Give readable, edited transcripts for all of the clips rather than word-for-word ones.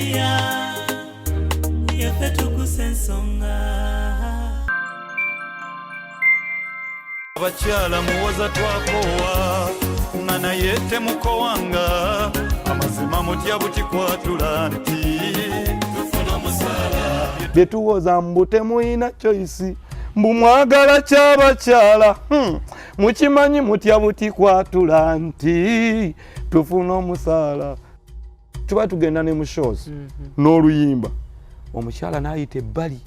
Media, Tuggussa Enssonga. Abakyala muwoza twakowa ngana yete mukowanga amazima mutya buti kwatula nti tufuna musala betuwoza mbute muina choice mbu mwagala ky'abakyala mukimanyi mutya buti kwatula nti tufuna omusaala. Tuba tugenda ne mu shows n'oluyimba omukyala n'ayita ebbali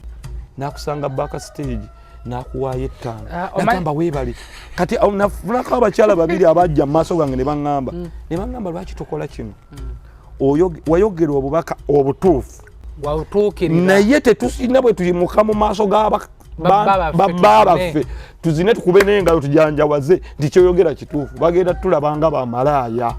n'akusanga backstage n'akuwaayo ettaano n'agamba weebale kati nafunako abakyala babiri abajja mu maaso gange ne baŋŋamba lwaki tukola kino wayogera obubaka obutuufu naye tetusina bwe tuyimuka mu maaso g'ababba baffe tuzine tukube n'engalo tujanjawaze nti kyoyogera kituufu bagenda tulabanga bamalaaya.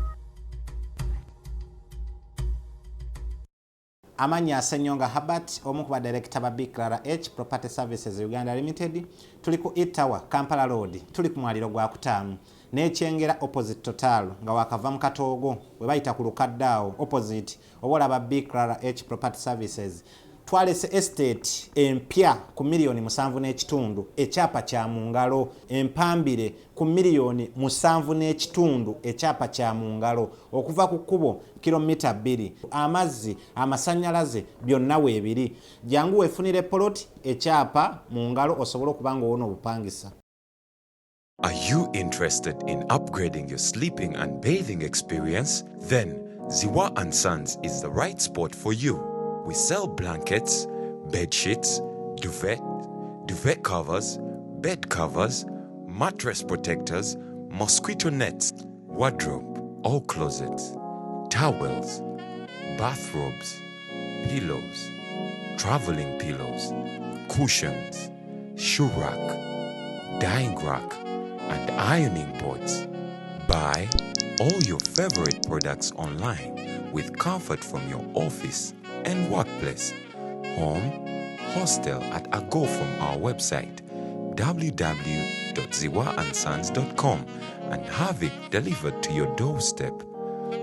Amanya Ennyonga Habat omu ku badirekita ba SB4 Property Services Uganda Limited tuli ku Itawa Kampala Road tuli ku mwaliro gwa kutaanu n'ekyengera opposite Total nga wakava mu Katoogo we bayita ku Lukaddaawo opposite obola ba SB4 Property Services twalese estate empya ku milioni 7.5 ekyapa kya mu ngalo empambire ku milioni 7.5 ekyapa kya mu ngalo okuva ku kkubo kilomita 2 amazzi amasannyalaze byonna weebiri jangu wefunire plot ekyapa mu ngalo osobola okubanga wona obupangisa. Are you interested in upgrading your sleeping and bathing experience? Then Ziwa & Sons is the right spot for you. We sell blankets, bed sheets, duvet covers, bed covers, mattress protectors, mosquito nets, wardrobe, all closets, towels, bathrobes, pillows, traveling pillows, cushions, shoe rack, dyeing rack, and ironing boards. Buy all your favorite products online with comfort from your office and workplace, home, hostel at a go from our website www.ziwaansons.com and have it delivered to your doorstep.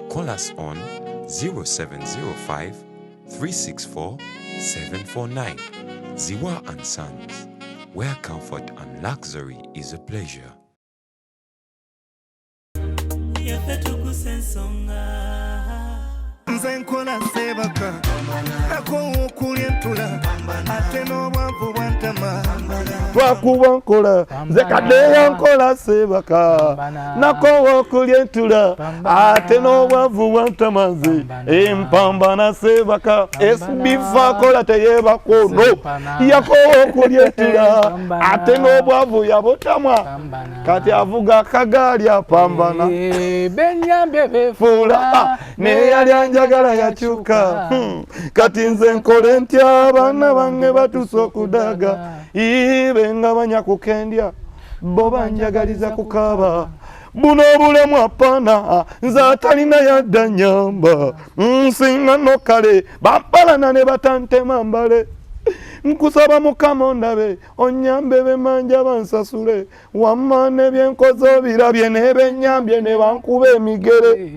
Call us on 0705 364 749. Ziwa & Sons, where comfort and luxury is a pleasure. Tuggussa Enssonga. Nzenkola sebaka nako okulyentula ate n'obwavu bwantama twakuba nkola nze Kadeya nkola sebaka nako okulyentula ate n'obwavu bwantama nze empambana sebaka SB4 kola teyebakono yako okulyentula ate n'obwavu yabutamwa kati avuga akagaali apambana benyambe befula neyali njagala yakyuka kati nze nkole ntya abaana bange batuuse okudaga ibe nga banyakukendya bo banjagaliza kukaaba buno obulemu apana nze atalina yadda nyamba nsinga no kale bampalana ne batantema mbale nkusaba Mukama ondabe onyambe bemanja bansasule wamma nebyenkozo birabye nebenyambye ne bankuba emigere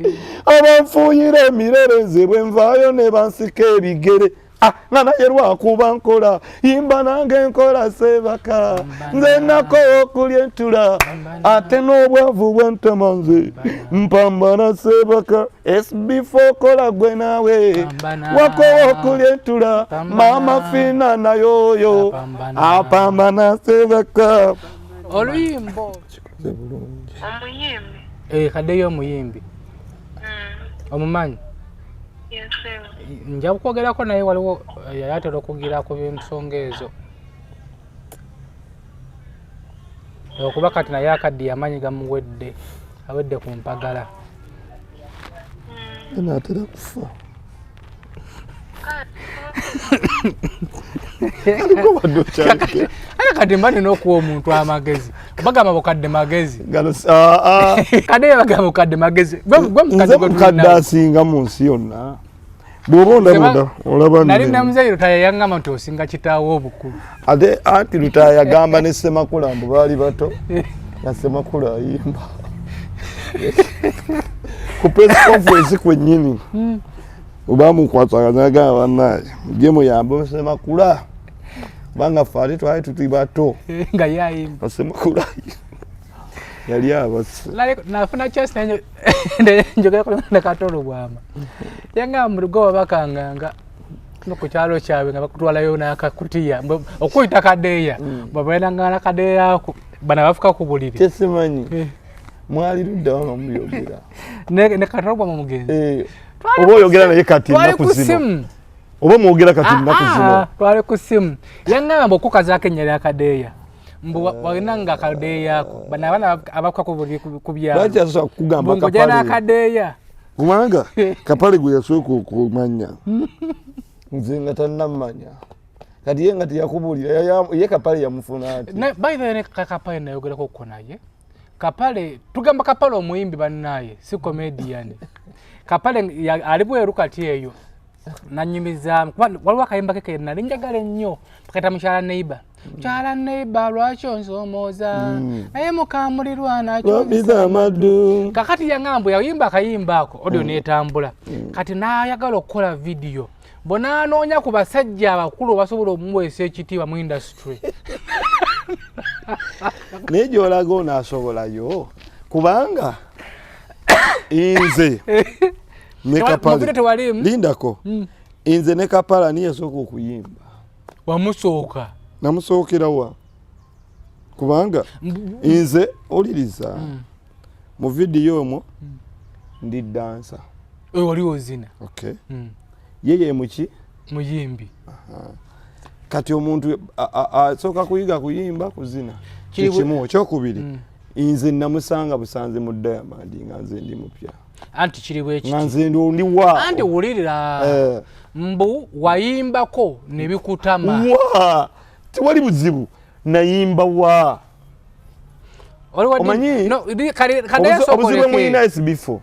abanfuuyira emirereze bwe nvaayo ne bansika ebigere nga naye lwakuba nkola yimba nange nkola sebaka nze nako okulyentula ate n'obwavu bwantama nze mpambana sebaka SB4 kola gwe naawe wako okulyentula mama fina nayoyo apambana sebaka. oluyimbo omuyimbi Kadeya omuyimbi omumanyi nja kukwogerako naye waliwo yayatera okugirako by'ensonga ezo okuba kati naye akaddi amanyi gamuwedde awedde ku mpagala naatera kufa ate kati mba nina okuwa omuntu amagezi bagamba bukadde magezi Kadeya bagamba bukadde magezi nze mukadde asinga mu nsi yonna bw'oba olaba nali namuzeyi Lutaya yangamba nti osinga kitaawo obukulu ate anti Lutaya yagamba ne Ssemakula mbu baali bato na Ssemakula ayimba ku press conference kwennyini obamukwasaganaga bannaye mujemu yambe Semakula banga fali twali tutibato nga yayimba Semakula yali abasi nafuna chance njogera ku Kato Lubwama yanga murugo bakanganga no ku kyalo kyawe nga bakutwalayo nakakutiya okuyita Kadeya babaenda na Kadeya bana bafuka ku buliri tesimanyi mwali ludda wano muyogera ne Kato Lubwama mugenzi oba oyogera naye kati nakuzimu oba mwogera kati nakuzimu twali ku simu yanga mbo kukaza kenyera ya Kadeya mbu walinanga Kadeya bana abafuka ku buliri kubyalo bacha sasa kugamba kapale ngojana Kadeya kumanga kapale gwe yasoko kumanya nzinga tanamanya kati yenga yakubulira ye kapale yamufuna ati by the way kapale nayogera ko naye kapale tugamba kapale omuyimbi bannaye si comedian kapale alibwe rukati eyo nanyimiza waliwo akayimba keke nali njagala nnyo pakata mchala neighbor lwakyo nsomoza naye mukamulirwa nakyo amadu kakati yangambo yayimba akayimba ako audio netambula kati nayagala okukola video bona anoonya ku basajja abakulu basobola omumwesa ekitiibwa mu industry nejo olago nasobolayo kubanga inze ne kapale lindako inze ne kapala niye soko okuyimba wamusooka namusookerawa kubanga inze oliriza mu video omwo ndi dancer wali ozina okay yeye muki muyimbi kati omuntu soka kuyiga kuyimba kuzina kikimu kyokubiri inze namusanga busanze mu Diamond nga nze ndi mupya anti kiriwe ekiti nga nze ndi wa anti wulirira mbu wayimbako ne bikutama wa tiwali buzibu nayimba wa omanyi Kadeya obuzibu mwina SB4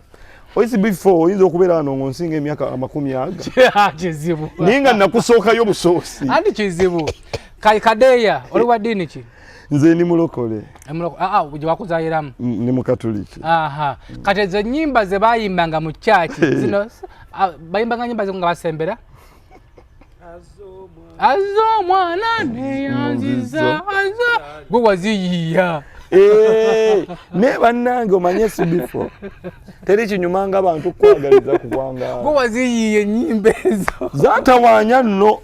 SB4 oyinza okubeera wano ngonsinga emyaka 40 kizibu ninga nakusookayo busoosi anti kizibu Kadeya oli wa dini ki nze ni mulokole gye wakuzayiramu ni mukatoliki kati ezo nnyimba ze bayimbanga mu kyaki zino bayimbanga nnyimba nga basembera az'omwana neyanziza gwe waziyiya ne bannange omanye SB4 teri kinyumanga abantu kwagaliza kubwanga gwe waziyiye ennyimba ezo zatawaanya nno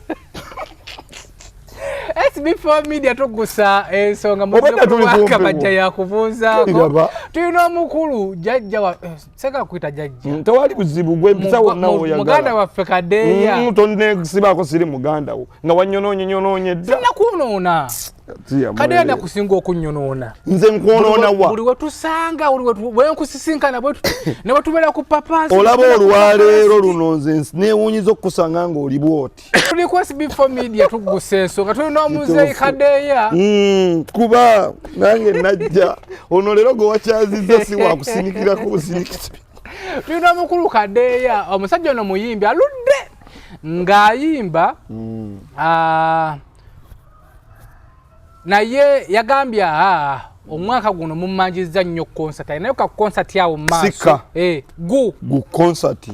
SB4 Media Tuggussa Enssonga muzekuluwaka bajja yakubuuzaako tulina omukulu jajja wa seka kuyita jajja tewali buzibu gwe mpisa wonna woyagala muganda waffe Kadeya tonesibako siri muganda wo nga wannyonoonye dda nakunoona Kadeya nakusinga okunyonoona nze nkwonoona wa buli wetusanga wenkusisinkana ne bwetubeera ku papaasi olaba olwaleero luno nze neewuunyiza okukusanga ng'oli bwoti tuli ku SB4 Media Tuggussa Enssonga tulina omuzeeyi Kadeya kuba nange najja ono leero gwe wakyazizza si wakusinikirako businikisi tulina omukulu Kadeya omusajja ono muyimbi aludde ng'ayimba naye yagambye omwaka guno mumanjizza nnyo concert naye ka concert yawo maaso gu concert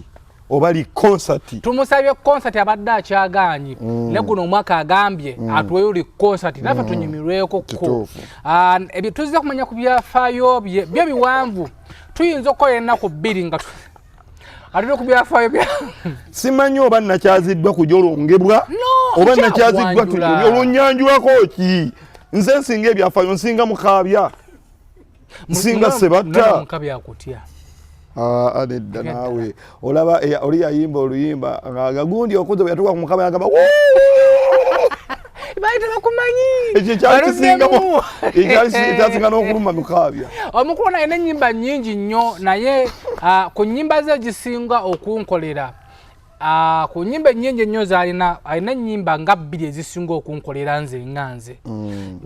oba li concert tumusabye concert abadde akyagaanyi ne guno omwaka agambye atuweyo li concert naffe tunyumirweko ko ebyo tuzza kumanya ku byafaayo bye biwanvu tuyinza okukola ennaku bbiri nga atuli ku byafaayo bya simanyi oba nakyaziddwa kujolongebwa oba nakyaziddwa olunyanjulako ki nze nsinga ebyafaayo nsinga mukaabya nsinga sebatta mukabya akutya nedda naawe olaba oli yayimba oluyimba ngagundi okuza bwe yatuuka ku mukaba yagamba baita bakumanyi ekyo ekyasinga n'okuluma mukaabya omukulu naye n'ennyimba nnyingi nnyo naye ku nnyimba ze egisinga okunkolera ku nnyimba ennyingi ennyo z'alina alina ennyimba nga bbiri ezisinga okunkolera nze nga nze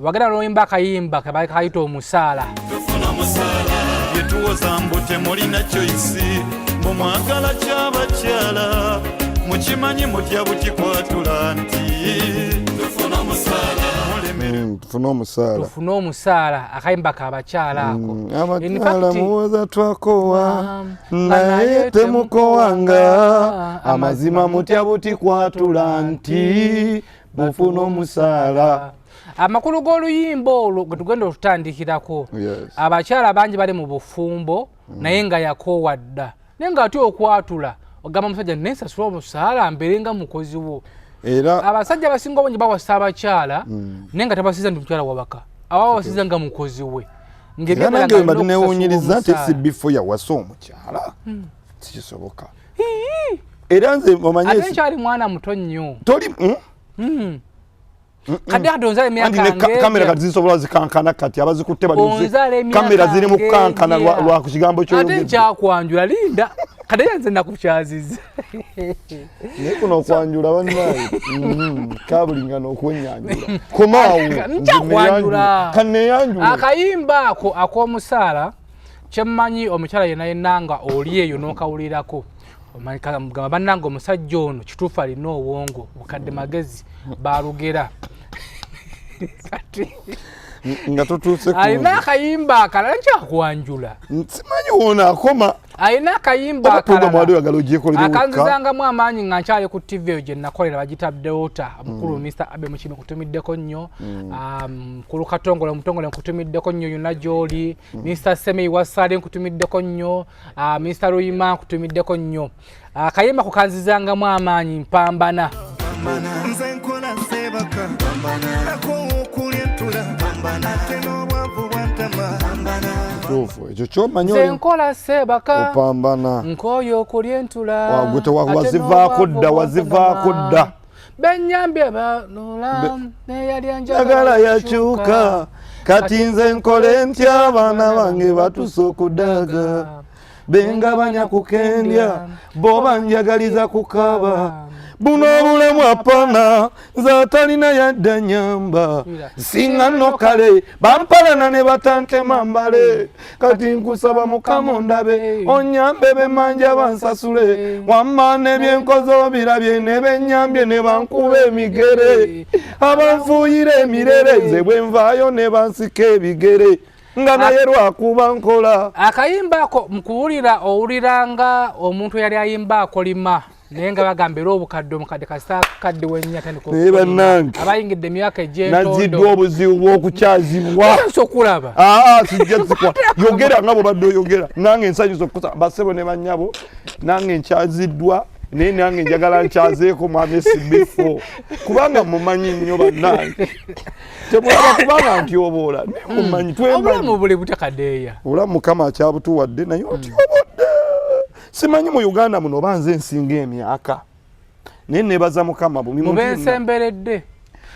wagenda n'oyimba akayimba kayita omusaala yetuwoza mbu temulina choice mbu mwagala ky'abakyala mukimanyi mutya bukikwatula nti tufuna musaala tufune omusaala akayimba kabakyala ako abakyala muwoza twakowa naye temukowanga amazima mutya buti kwatula nti mufune omusaala. Amakulu g'oluyimba olwo gwe tugenda okutandikirako abakyala bangi bali mu bufumbo naye nga yakoowa dda naye nga ati okwatula ogamba omusajja nensasula omusaala mbeere nga mukozi wo. Era abasajja abasinga obungi bawasa abakyala naye nga tabasiza nti mukyala wabaka abawasiza nga mukozi we. Nange mbadde neewuunyiriza nti SB4 yawasa omukyala sikisoboka. Era nze omanyi ate nkyali mwana muto nnyo toli Kadeya donzale emyaka kamera kati zisobola zikankana kati abazikutte bali kamera ziri mu kukankana lwa ku kigambo ky'oyogedde. Ate nkyakwanjula linda Kadeya nze nakukyaziza naye kuno okwanjula bannaye kabulingana okwenyanjula komaawo nkyakwanjula kanneyanjula. Akayimba ako ak'omusaala kyemmanyi omukyala yenna nga oli eyo n'okawulirako gamba bannanga omusajja ono kituufu alina obwongo bukadde magezi balugera nga tutuuse alina akayimba akalala nkyakwanjula simanyi wona akoma alina akayimba akalala akanzizangamu amaanyi nga nkyali ku TV eyo gye nakolera bagita Deota mukulu Mr. Abe Mukime kutumiddeko nnyo mukulu Katongole omutongole nkutumiddeko nnyo yonna gy'oli Mr. Semei Wasale nkutumiddeko nnyo Mr. Ruyima nkutumiddeko nnyo akayimba kukanzizangamu amaanyi mpambana nze nkola sebaka nakowokulya entula ate n'obwavu bwantama ekyo kyomanyi nze nkola sebaka opambana nkooyo okulya entula wazivaako dda benyambye banula neyalya njagala yakyuka kati nze nkole ntya abaana bange batuuse okudaga bengabanya kukendya bo banjagaliza kukaba buno obulemu apana zatalina yadda nyamba singa nno kale bampalana ne batantema mbale kati nkusaba Mukama ondabe onyambe bemanja bansasule wamma nebyenkoze obirabye ne benyambye ne bankuba emigere abanfuuyira emirereze bwe nvaayo ne bansika ebigere nga naye lwakuba nkola. Akayimba ako mukuwulira owuliranga omuntu yali ayimba akolima naye nga bagamba era obukadde omukadde kasita kadde wennya tandika naye bannange abayingidde emyaka egy'entondo naziddwa obuzibu bw'okukyazibwa sokulaba sijja zikwa yogera nga bw'obadde oyogera nange ensanyusa okukosa basebo ne bannyabo nange nkyaziddwa naye nange njagala nkyazeeko mwami SB4 kubanga mumanyi nnyo bannange temulaba kubanga ntyoboola naye mumanyi obulamu buli butya Kadeya obulamu Mukama akyabutuwadde naye otyobodde simanyi mu Uganda muno banze nsinga emyaka naye nebaza Mukama mubensemberedde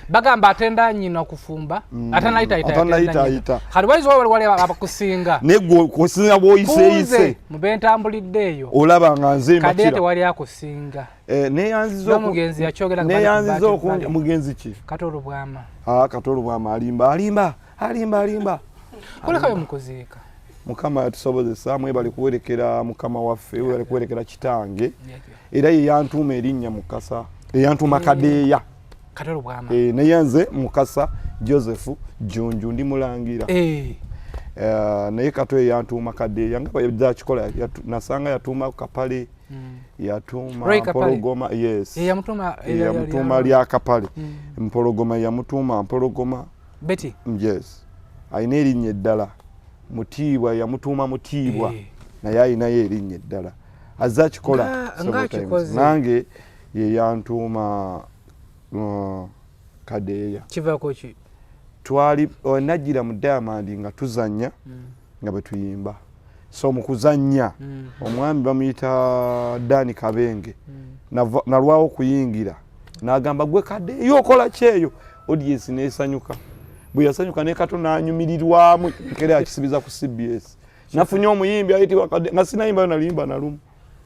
bagamba atenda nyina okufumba atanayita kati waizo wali abakusinga nego kusinga boyise mubentambulidde eyo olaba nga nze mbakira Kadeya tewali akusinga neyanzizo mugenzi yakyogera neyanzizo okunja mugenzi ki Kato Lubwama Kato Lubwama alimba kulekayo mukuziika Mukama yatusobozesa mwe bali kuwerekera Mukama waffe we bali kuwerekera kitange era ye yantuuma erinnya Mukasa yantuma Kadeya Kato Lubwama neyanze Mukasa Joseph Junju ndi mulangira naye Kato yantuma Kadeya nga bya kikola nasanga yatuma Kapale yatuma Mpologoma yamutuma lya Kapale Mpologoma yamutuma Mpologoma Betty ayina erinnya eddala Mutiibwa yamutuma Mutiibwa naye ayinayo erinnya eddala azza kikola nange ye yantuma Kadeya kivako ki twali najjira mu Diamond nga tuzanya nga bwe tuyimba so mu kuzanya omwami bamuyita Dani Kabenge nalwawo kuyingira n'agamba gwe Kadeya okola kyeyo audience nesanyuka bwe yasanyuka ne Kato nanyumirirwamu kere akisibiza ku CBS nafunye omuyimbi ayitibwa Kadeya nga sinayimba nalimba nalumu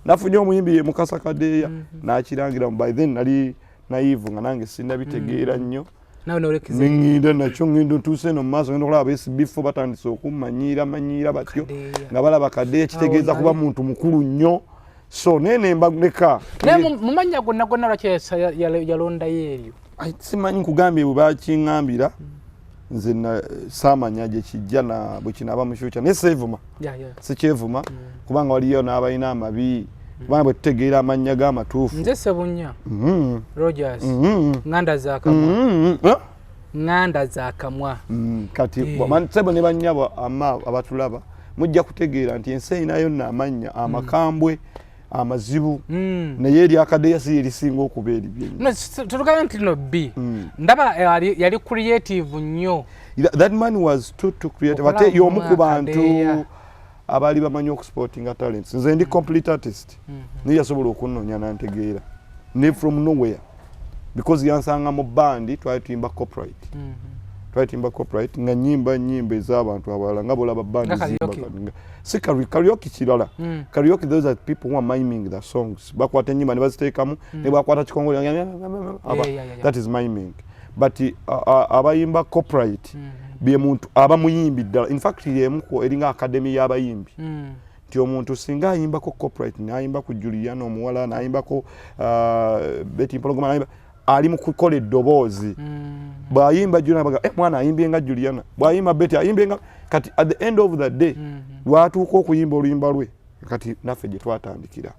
nafunye omuyimbi ye Mukasa Kadeya n'akirangira by then nali naive nga nange sinabitegeera nnyo nawe nolekize ninginda nakyo ngindo tuse no maso ngendo kulaba SB4 batandise okumanyira batyo nga balaba Kadeya kitegeeza kuba muntu mukulu nnyo so nene mbageka mumanya gonna lwaki yalonda yeeryo simanyi nkugambye bwe bakingambira nze saamanya gye kijja na bwe kinaaba mu future naye seevuma sikyevuma kubanga waliyo n'abalina amabi kubanga bwe tutegeera amannya g'amatuufu nze Sebunya Rogers nganda za kamwa kati sebo ne bannyabo abatulaba mujja kutegeera nti ensi erinayo nno amannya amakambwe amazibu naye eri Kadeya si erisinga okuba eribye tutugayo nti no B ndaba yali creative nnyo. That man was too creative ate y'omu ku bantu abali bamanyi okusportinga talents. Nze ndi complete artist naye yasobola okunoonya nantegeera ne from nowhere because yansanga mu bandi twali tuyimba corporate nga nyimba ez'abantu abalala nga bolaba bandi zimba si karaoke kirala karaoke those are people who are miming the songs bakwata enyimba ne baziteekamu ne bakwata kikongole that is miming but abayimba corporate bye muntu aba muyimbi ddala in fact yemuko eringa academy y'abayimbi nti omuntu singa ayimba ko corporate n'ayimba ku Juliana omuwala n'ayimba ko Betty Mpologoma n'ayimba ali mu kukola eddoboozi bw'ayimba Juliana baga mwana ayimbye nga Juliana bw'ayimba Betty ayimbye nga kati at the end of the day lwatuuka okuyimba oluyimba lwe kati naffe gye twatandikira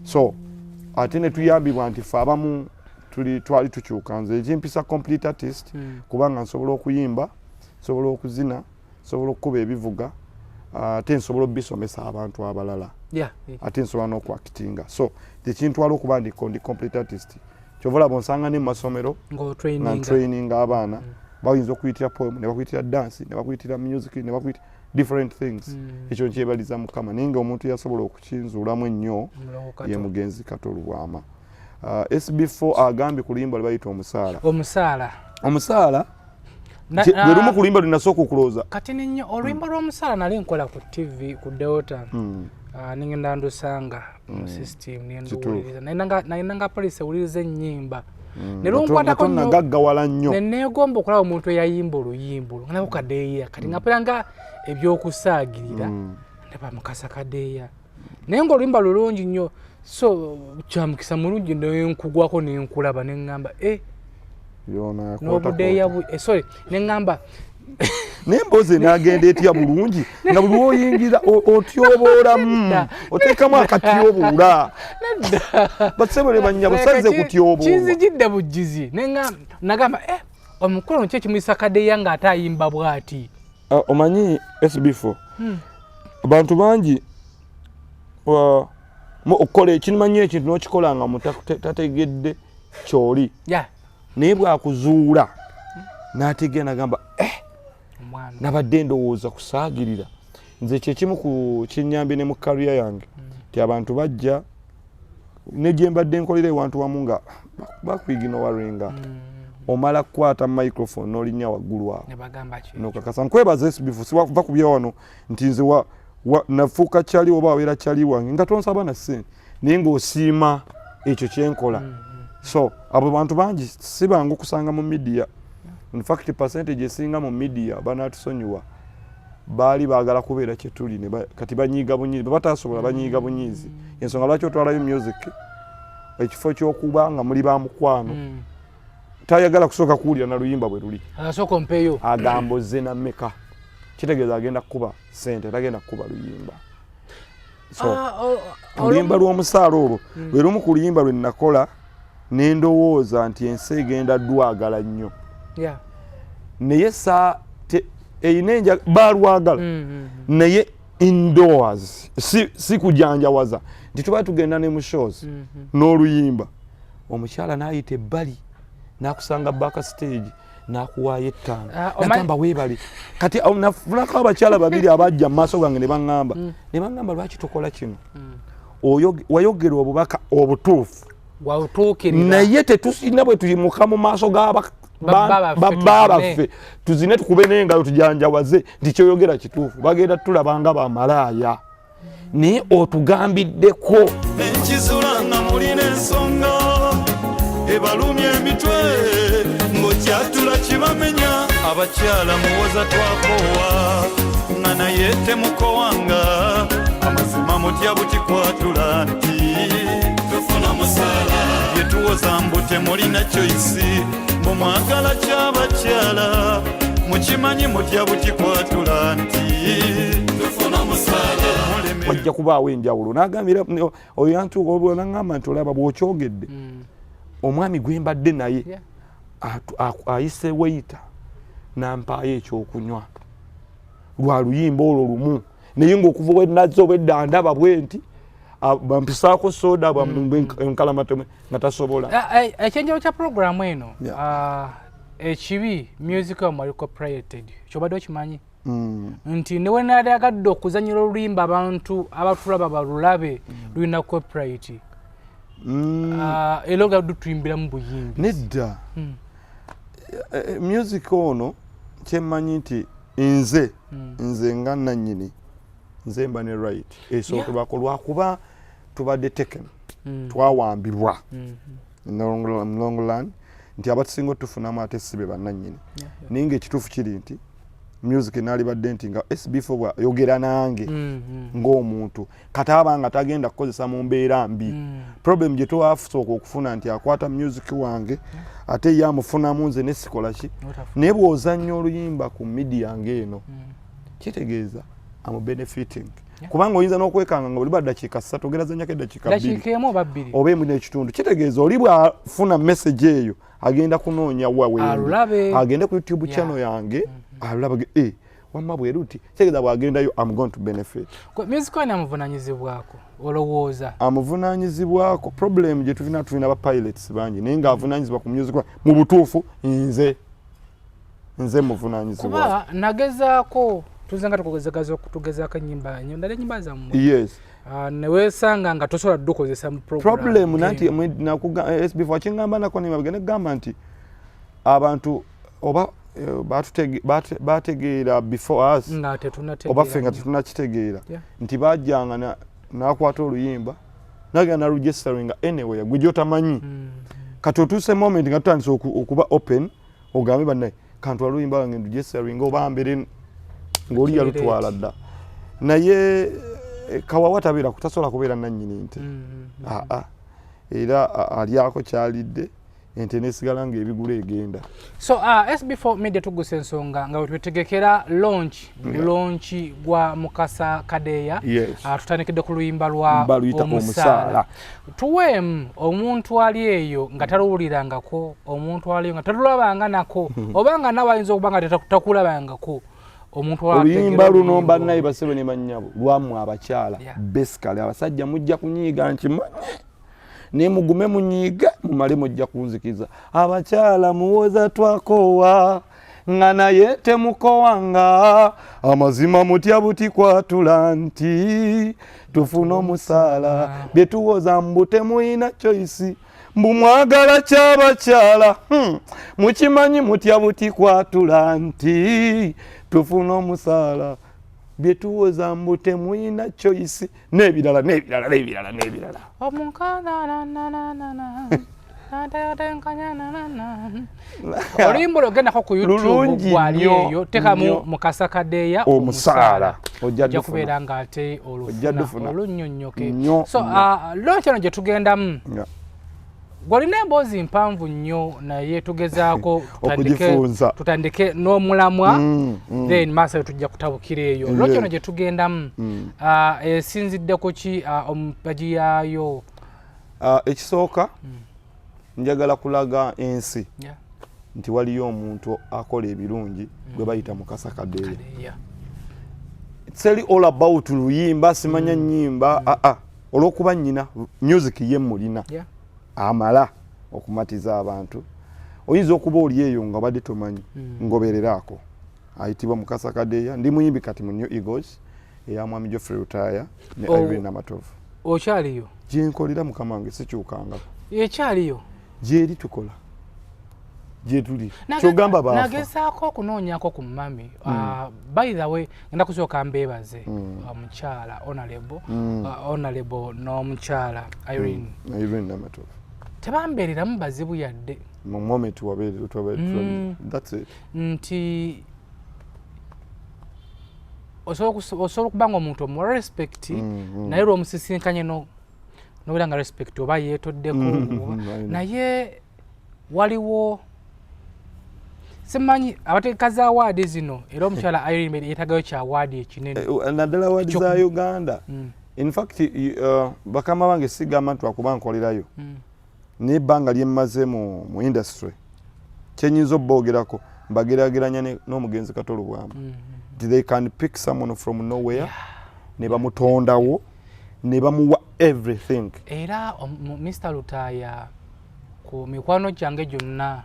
so ate ne tuyambibwa nti ffe abamu twali tukyuka nze ekimpisa complete artist kubanga nsobola okuyimba nsobola okuzina nsobola okukuba ebivuga ate nsobola obisomesa abantu abalala ate nsobola n'okwakitinga so tekintwala okuba ndi complete artist kyovola bonsanga ne mu masomero nga training abaana bayinza okuyitira poem ne bakuyitira dance ne bakuyitira music ne bakuyitira different things ekyo nkyebaliza Mukama naye ng'omuntu yasobola okukinzuulamu ennyo ye mugenzi Kato Lubwama. SB4 agambye ku luyimba lwe bayita omusaala gwe lumu ku luyimba lunasooka okulooza kati nnyo oluyimba lw'omusaala nali nkola ku TV ku Deota ningenda ndusanga mu system nenduwuliriza nayinanga police ewuliriza ennyimba ne lunkwatako nnyo ne neegomba okulaba omuntu eyayimba oluyimbo ngalaba Kadeya kati ngapera nga ebyokusaagirira ndaba mukasa Kadeya naye ng'oluyimba lulungi nnyo so kyamukisa mulungi nenkugwako nenkulaba neŋŋamba n'obudeeya sorry neŋŋamba nemboze n'agenda etya bulungi nga buli woyingira otyoboolamu oteekamu akatyobuula basebole banya busaze kutyoboola kinzijidde bujizi nagamba omukulu nkyo kimuyisa Kadeya ng'ate ayimba bw'ati omanyi SB4 abantu bangi okukola ekimanyi ekintu n'okikola nga mutategedde kyoli naye bwakuzuula n'ategera nagamba nabadde ndowooza kusaagirira nze kyekimu ku kinyambye ne mu career yange ti abantu bajja ne gye mbadde nkolera ewantu wamu nga bakwiginowaringa omala kukwata microphone n'olinnya waggulu awo nokakasa nkwebaza SB4 siwava kubya wano nti nze nafuuka kyali oba wabeera kyali wange nga tonsaba na ssente naye ng'osiima ekyo kyenkola so abo bantu bangi si bangu kusanga mu media in fact percentage esinga mu media banatusonyiwa baali baagala kubeera kyetuli kati banyiiga bunyiizi babatasobola banyiiga bunyiizi ensonga lwaki otwalayo music ekifo ky'okuba nga muli ba mukwano tayagala kusooka kuwulira na luyimba bwe luli agamboze na meka kitegeeza agenda kukuba sente tagenda kukuba luyimba so oluyimba lw'omusaala olwo lwe lumu ku luyimba lwe nakola nendowooza nti ensi egenda dwagala nnyo naye eyina balwagala naye indoors si kujanjawaza nti tuba tugenda ne mu shows n'oluyimba omukyala n'ayita ebbali n'akusanga backstage n'akuwaayo ettaano nagamba weebali kati nafunako abakyala babiri abajja mu maaso gange ne baŋŋamba lwaki tukola kino wayogera obubaka obutuufu naye tetusina bwe tuyimuka mu maaso babaffe tuzine tukube n'engalo tujanjawaze nti kyoyogera kituufu bagenda tulabanga bamalaaya naye otugambiddeko enkizulanga mulina ensonga ebalumya emitwe ng'okyatula kibamenya abakyala muwoza twakoowa nga naye temukowanga amazima mutya butikwatula nti tufuna musaala byetuwoza mbu temulina kyoyisi mbumwagala kyabakyala mukimanyi mutya butikwatula nti tufuna omusaala wajja kubaawo enjawulo n'agambira oyo yantu n'aŋŋamba nti olaba bw'okyogedde omwami gwe mbadde naye ayise weyita n'ampaayo ekyokunywa lwa luyimba olwo lumu naye ng'okuva wenazza obwedda ndaba bwe nti bampisaako soda bwankalamata nga tasobola ekyenjalo kya programu eno ekibi music omwali copyrighted kyobadde okimanyi nti newe naali agadde okuzanyira oluyimba abantu abatulaba balulabe lulina copyright era ogadde tuyimbiramu buyimbi nedda music ono kyemmanyi nti nze nga nannyini nze mba ne right esookebwako lwakuba tubadde taken twawambibwa long nti abatusinga otufunamu ate sibe bannannyini naye ngaekituufu kiri nti music naali badde nti nga SB4 bwayogera nange ng'omuntu kati aba nga tagenda kukozesa mu mbeera mbi problem gye twasooka okufuna nti akwata music wange ate ye amufunamu nze nesikola ki naye bw'ozannya oluyimba ku media ng'eno kitegeeza amu benefiting kubanga oyinza n'okwekanga nga oli ba ddakiika 3 ogerazannyako eddakiika 2 oba emu n'ekitundu kitegeeza oli bw'afuna message eyo agenda kunoonya wawendi agende ku YouTube channel yange alulabe wamma bweruti kitegeeza bw'agendayo am going to benefit music wani amuvunanyizibwako olowooza amuvunanyizibwako problem gye tulina ba pilots bangi naye ng'avunanyizibwa ku music mu butuufu nze muvunanyizibwako kuba nagezaako tuzenga tugezaako ennyimba ndala ennyimba zammwe yes newesanga nga tosobola dde okozesa mu problem nanti SB4 akingamba nako bagende kugamba nti abantu oba bategeera before us oba ffe nga tetunakitegeera nti bajjanga nakwata oluyimba nagenda naregisteringa anyway gwe gyotamanyi kati otuuse moment nga tutandise okuba open ogambe bannaye kantu oluyimba wange nregisteringa oba mbere ng'oli yalutwala dda naye kawawa tabeera kutasobola kubeera nannyini nte era alyako kyalidde ente nesigala ng'ebigula egenda so SB4 Media Tuggussa Enssonga nga wetutegekera launch gwa Mukasa Kadeya tutandikidde ku luyimba lwa omusaala tuweemu omuntu ali eyo nga taluwulirangako omuntu ali eyo nga talulabanga nako oba nga nawe ayinza okuba nga takulabangako oluyimba luno bannaye basebe ne bannyabo lwamu abakyala basically abasajja mujja kunyiiga nti ne mugume munyiiga mumale mujja kunzikiza abakyala muwoza twakoowa nga naye temukowanga amazima mutya butikwatula nti tufuna omusaala bye tuwoza mbu temuyina choice mbu mwagala ky'abakyala mukimanyi mutya butikwatula nti tufuna omusaala bye tuwoza mbu temuyina choice n'ebirala oluyimba olwogendako ku YouTube gwali eyo tekamu Mukasa Kadeya omusaala ojja kubeera nga ate olunnyonnyoke so launch eno gye tugendamu gwalina emboozi mpanvu nnyo naye tugezaako tutandike n'omulamwa then maaso tujja kutabukira eyo launch eno gye tugendamu esinziddeko ki omupaji yaayo ekisooka njagala kulaga ensi nti waliyo omuntu akola ebirungi gwe bayita Mukasa Kadeya tseri all about luyimba simanya nnyimba olw'okuba nnyina music ye mulina amala okumatiza abantu oyinza okuba oli eyo nga badde tomanyi ngobereraako ayitibwa Mukasa Kadeya ndi muyimbi kati mu New Eagles eya mwami Geoffrey Rutaya ne Irene Namatovu okyaliyo gyenkolera mukama wange sikyukangako ekyaliyo gyeri tukola gyetuli kyogamba baafa nagezaako okunoonyako ku mami by the way ngenda kusooka mbeebaze omukyala honorable n'omukyala Irene Namatovu tebambeereramu bazibu yadde mu moment that's it nti osobola okuba nga omuntu omuwa respect naye lw'omusisinkanye nobeera nga respect oba yeetoddeko naye waliwo simanyi abateeka za award zino era omukyala Irene yeetagayo kya award ekinene naddala award za Uganda. In fact bakama bange sigamba twakuba nkolerayo n'ebbanga lyemmaze mu industry kyenyinza obbogerako mbagerageranya n'omugenzi Kato Lubwama. They can pick someone from nowhere ne bamutondawo ne bamuwa everything. Era Mr. Lutaya ku mikwano gyange gyonna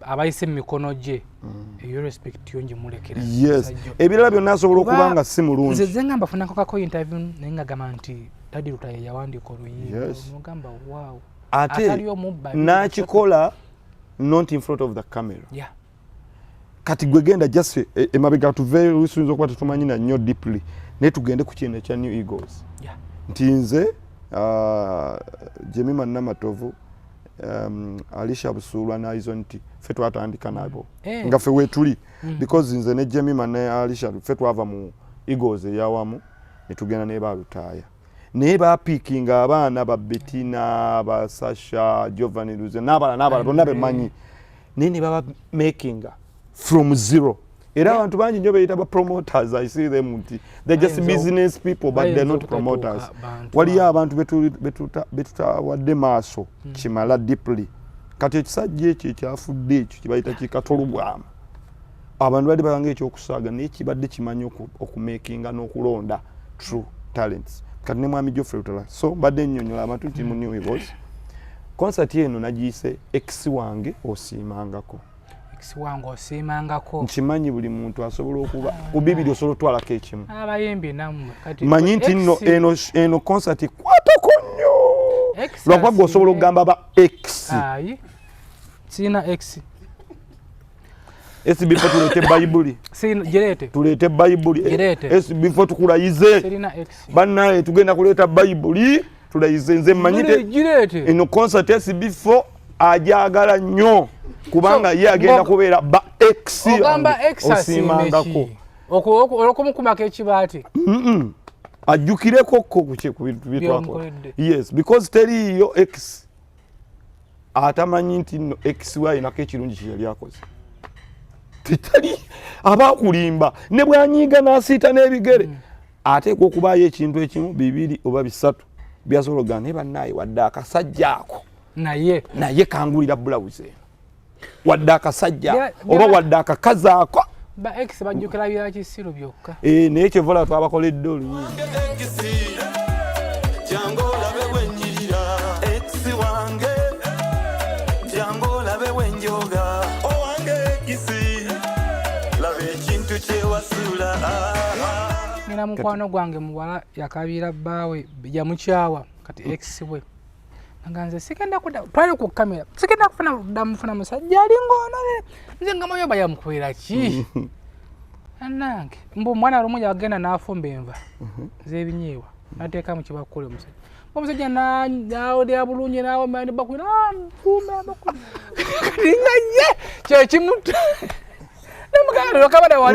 abayise mu mikono gye eyo respect yonje mulekera. Yes, ebirala byonna asobola okuba nga si mulungi. Nze ngamba funako interview naye nga gamba nti Daddy Lutaya yawandiika oluyimba mugamba wow. Ate n'akikola not in front of the camera. Yeah. Kati gwe genda just emabega tuve lusinzo okuba tetumanyi na nnyo deeply ne tugende ku kintu ekya New Eagles. Yeah. Nti nze Jemima Namatovu Alisha Busulwa na izo nti fe twatandika nabo nga fe wetuli because nze ne Jemima ne Alisha fe twava mu Eagles yawamu ne tugenda ne Balutaya ne ba picking abaana ba Bettina ba Sasha Giovanni Luze nabala bonna bemanyi nini baba making from zero. Era abantu bangi nyo beyita ba promoters. I see them nti they're just business people but they're not promoters. Waliyo abantu betuta wadde maaso kimala deeply. Kati ekisajja ekyo ekyafudde ekyo kibayita Kato Lubwama. Abantu bali balange ekyokusaaga naye kibadde kimanyi okumakinga n'okulonda true talents. Kati ne mwami Geoffrey Lutala. So badde nnyonnyola abantu nti mu New Eagles. Concert eno nagiyise ex wange osiimangako. Wango osimangako nkimanyi buli muntu asobola okuba kubibiri osobola twalako ekimu abayembi namwe kati manyi nti eno concert kwatako nnyo lwakuba osobola okugamba ba X. Ayi sina X SB4 tulete Bayibuli tulete Bayibuli SB4 tukulayize bannaye tugenda kuleeta Bayibuli tulayize nze manyite eno concert SB4 ajagala nnyo kubanga ye agenda kubeera ba X osimangako okumukumako ekibaati ajjukireko ku bitwakola. Yes, because teriyo X atamanyi nti no X wayinako ekirungi kyeyali akoze titali abakulimba ne bwanyiga n'asiita n'ebigere ateekwa okubaayo ekintu ekimu bibiri oba bisatu byasobola naye bannaye wadde akasajja ako naye kangulira bulawuze wadde akasajja oba wadde akakazi ako ba X bajjukira bya kisiru byokka naye kyevola twabakoledde olunyi nina mukwano gwange muwala yakabira bbaawe yamukyawa kati X we nganze sikenda twali ku kamera sikenda kufuna musajja ali ngono nze nga moyo bayamukwera ki anange mbu mwana lumu yagenda n'afumba enva z'ebinyeewa nateeka mu kibakule omusajja naawulira bulungi naawe mani bakuli mfumba bakuli ngaye kyekimutu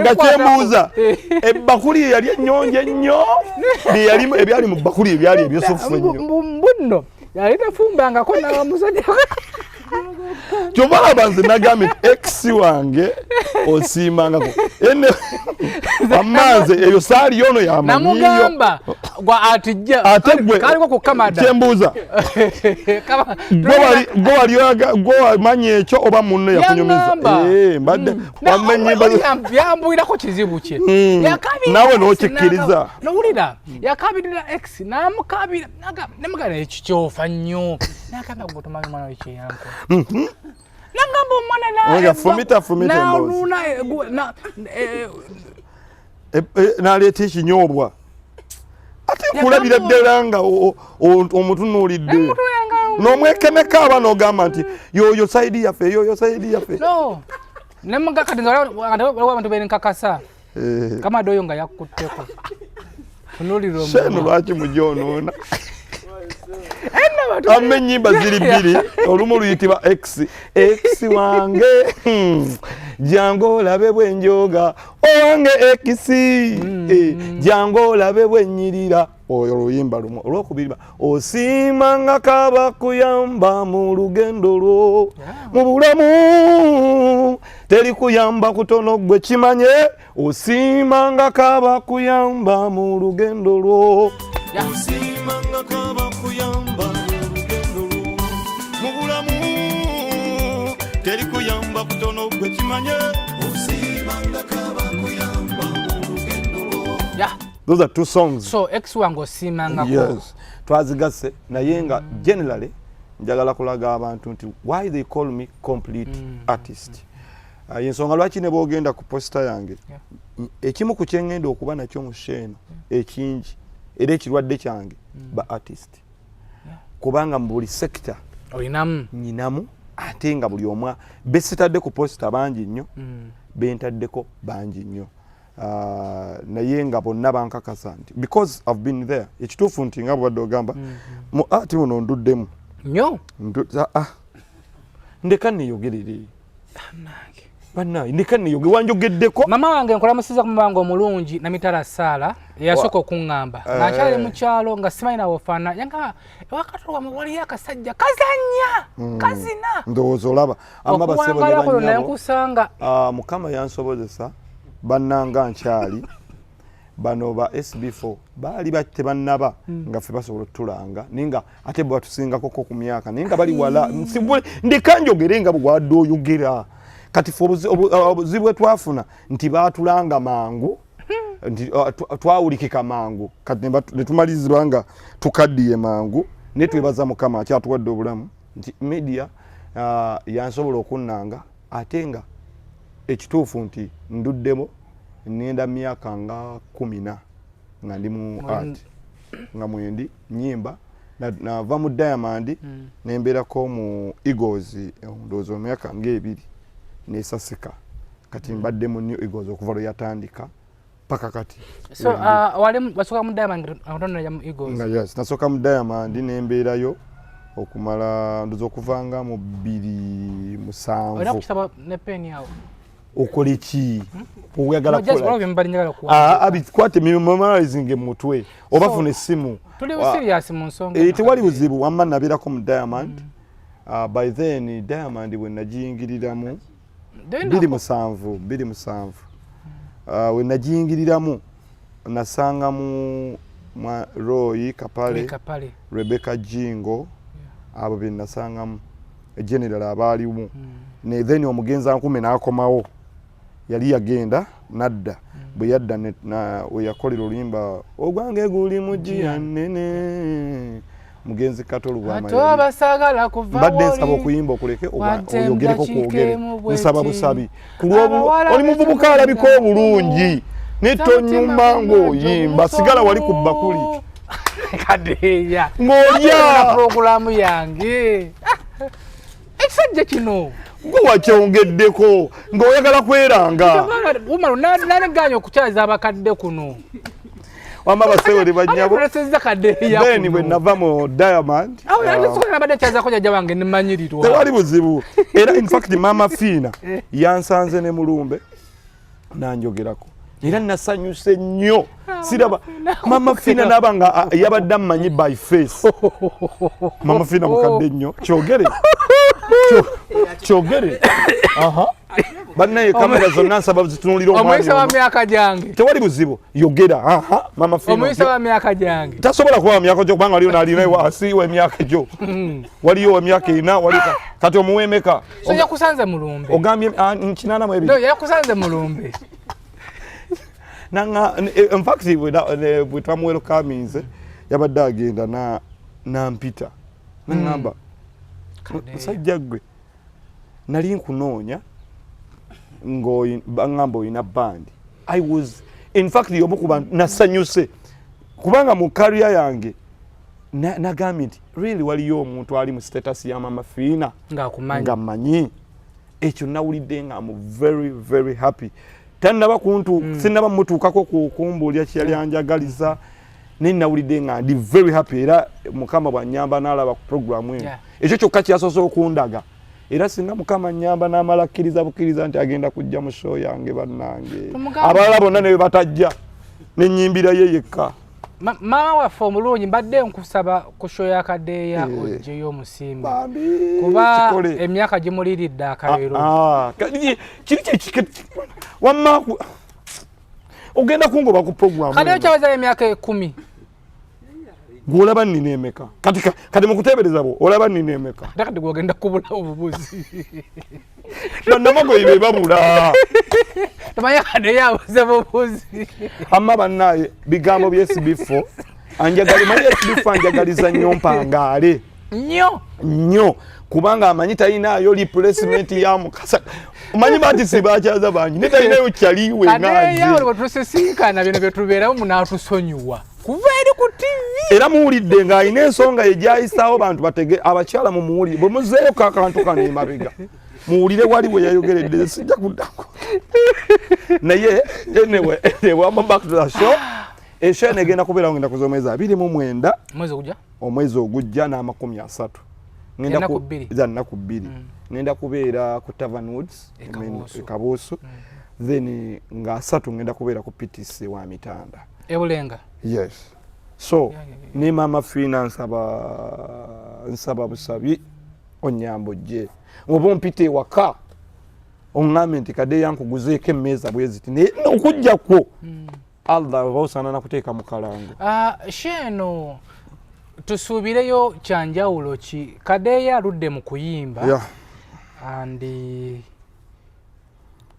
nga kyembuuza ebbakuli yali ennyonje nnyo ebyali mu bbakuli ebyali ebyosufu ennyo bunno yali tafumbangako nawa musajja kyova banze nagambye X wange osiimangako amanze eyo saali yono yamanyiyo namugamba gwa atijja kaliko ku kamada kyembuuza gwe wamanyi ekyo oba munno yakunyumiza mbadde yambwirako kizibu kye nawe n'okikkiriza nowulira yakabirira X namukabira namugana ekyo kyofa nnyo nakamba gwe tomanyi mwana wekyeyanko nangamba omwana naleeta ekinyoobwa ate nkulabira ddala nga omutunuulidde n'omwekemeka aba n'ogamba nti yoyo saidi yaffe yoyo saidi yaffe nemugakati benkakasa kamada oyo nga yakkutteko sheno lwaki mujoonoona Amma ennyimba ziri bbiri olumu luyitibwa X wange jangu olabe bwe njoga owange X jangu olabe bwe nnyirira oyo oluyimba lumu. Olwokubiri osiima nga kaba kuyamba mu lugendo lwo mu bulamu teri kuyamba kutono gwe kimanye osiima nga kaba kuyamba mu lugendo lwo osiima nga kaba kuyamba mu lugendo lwo mu bulamu teri kuyamba kutono gwe kimanye osiima nga kaba kuyamba mu lugendo lwo. Those are two songs. So X wango simanga ko. Yes. Twazigase naye nga generally njagala kulaga abantu nti why they call me complete artist. Yensonga lwaki ne bogenda ku poster yange. Ekimu ku kyengenda okuba nakyo mu sheno ekingi era ekirwadde kyange ba artist. Kubanga mu buli sector nyinamu ate nga buli omwa besitadde ku poster bangi nnyo bentaddeko bangi nnyo. Naye nga bonna bankakasa nti because I've been there ekituufu nti nga bwadde ogamba mu ati muno nduddemu nnyo ndeka neeyogerere bannange ndeka neeyoge wanjogeddeko. Mama wange nkola musiza ku mama wange omulungi Namitala Sala eyasooka okuŋŋamba ng'akyali mu kyalo nga simanyi nawe ofaana yanga ewakato wamwe waliyo akasajja kazannya kazina ndowooza olaba amma basebo ne banyabo nenkusanga Mukama yansobozesa bannanga nkyali bano ba SB4 baali batte bannaba nga ffe basobola otulanga ninga ate bwe batusingako ku myaka ninga bali wala ndeka njogere nga bwadde oyogera kati ffe obuzibu bwe twafuna nti baatulanga mangu nti twawulikika mangu kati ne tumalizibwa nga tukaddiye mangu ne twebaza Mukama akyatuwadde obulamu nti media yansobola okunnanga ate nga ekituufu nti nduddemo nenda myaka nga 14 nga ndi mu art nga mwendi nyimba nava mu Diamond nembeerako mu Eagles ndowooza myaka ng'ebiri nesasika kati mbadde mu New Eagles okuva lwe yatandika paka kati. So wali basoka mu Diamond atonda ya mu Eagles. Yes, nasoka mu Diamond nembeerayo okumala ndozo okuvanga mu 2007. Ola kusaba ne pen yawo. Okola ki oyagala kola abikwate memorizing mutwe oba funa essimu tuli serious mu nsonga tewali buzibu wamma nabirako mu Diamond by then Diamond bwe najiyingiriramu 2007 we najiyingiriramu nasangamu Roy Kapale Rebecca Jingo abo be nasangamu general abaalimu ne then omugenza nkume n'akomawo yali yagenda nadda bwe yadda we yakolera oluyimba ogwange guli mujiya nnene mugenzi Kato Lubwama mbadde nsaba okuyimba okuleke oyogereko kwogere nsaba busabi oli muvubuka alabika obulungi netonyuma ng'oyimba sigala wali ku bakuli Kadeya ng'olya programu yange ekisajja kino gwe wakyongeddeko ng'oyagala kweranga umalo naneganya okukyaza abakadde kuno wama basewo ne banyabo then bwe nava mu Diamond nabadde kyazako jajja wange nemanyirirwa tewali buzibu era in fact Mama Fina yansanze ne Mulumbe nanjogerako era nasanyuse nnyo siraba Mama Fina naba nga yabadde ammanyi by face Mama Fina mukadde nnyo kyogere bannaye kamera zonna nsaba zitunulira omuyisa wa myaka gyange tewali buzibu yogera Mama Fina omuyisa wa myaka gyange tasobola kuba myaka gyo kubanga waliyo nalinayo wasi w'emyaka gyo waliyo emyaka ina walika kati omuwemeka so yakusanze Mulumbe ogambye nkinana mu ebiri yakusanze Mulumbe nanga in fact bwe twamuwelkaminze yabadde agenda nampita nangamba musajja gwe nali nkunoonya ng'angamba oyina bandi I was in fact yomu kuba nasanyuse kubanga mu career yange nagambye nti really waliyo omuntu ali mu status ya Mama Fina nga mmanyi ekyo nawulidde nga I'm very very happy tannaba kuntu sinaba mutuukako kukumbuulya kyeyali anjagaliza ninawulidde nga ndi very happy era mukama bwanyamba n'alaba ku program eno ekyo kyokka kyasoose okundaga era singa mukama nyamba n'amala akkiriza bukkiriza nti agenda kujja mu show yange bannange abalala bonna ne batajja n'ennyimbira ye yekka. Mama waffe omulungi mbadde nkusaba ku show ya Kadeya ojjeyo omusimbi kuba emyaka gimuliridde akalero wamma ogenda kungoba ku program Kadeya kyabaza emyaka 10 gwolaba nnina emeka kati mukuteebereza bo olaba nnina emeka kati gwogenda kubula obubuzi bannamagoyi be babula tamanya Kadeya abuze bubuzi amma bannaye bigambo bya SB4 anjagali manya SB4 anjagaliza nnyo mpangaale nnyo kubanga amanyi talinayo replacement ya mukasa omanyi bati sibakyaza bangi ne talinayo kyaliwe ngazi Kadeya olwo tusisinkana bino byetubeerawo munaatusonyiwa kuva eri ku TV era muwulidde ng'alina ensonga egyayisaawo bantu batege abakyala mu muwulire bwe muzeeyo kakantu kano emabega muwulire wali bwe yayogeredde sijja kuddako naye anyway back to the show eshow negenda kubeera ngenda kuza omwezi 29 omwezi ogujja n'30 nnaku 2 ngenda kubeera ku Tavern Woods Kabuusu then nga 3 ngenda kubeera ku PTC wa Mitanda Ebulenga. Yes. So, ni mama finance nsaba busabi onyambo je. Ngobo mpite waka. Ongame nti Kadeya nkuguzeeko emmeeza bweziti. Ne okujja kwo. Allah rosana na kuteeka mu kalango. Sheno tusubireyo kyanjawulo ki Kadeya aludde mu kuyimba. Yeah. And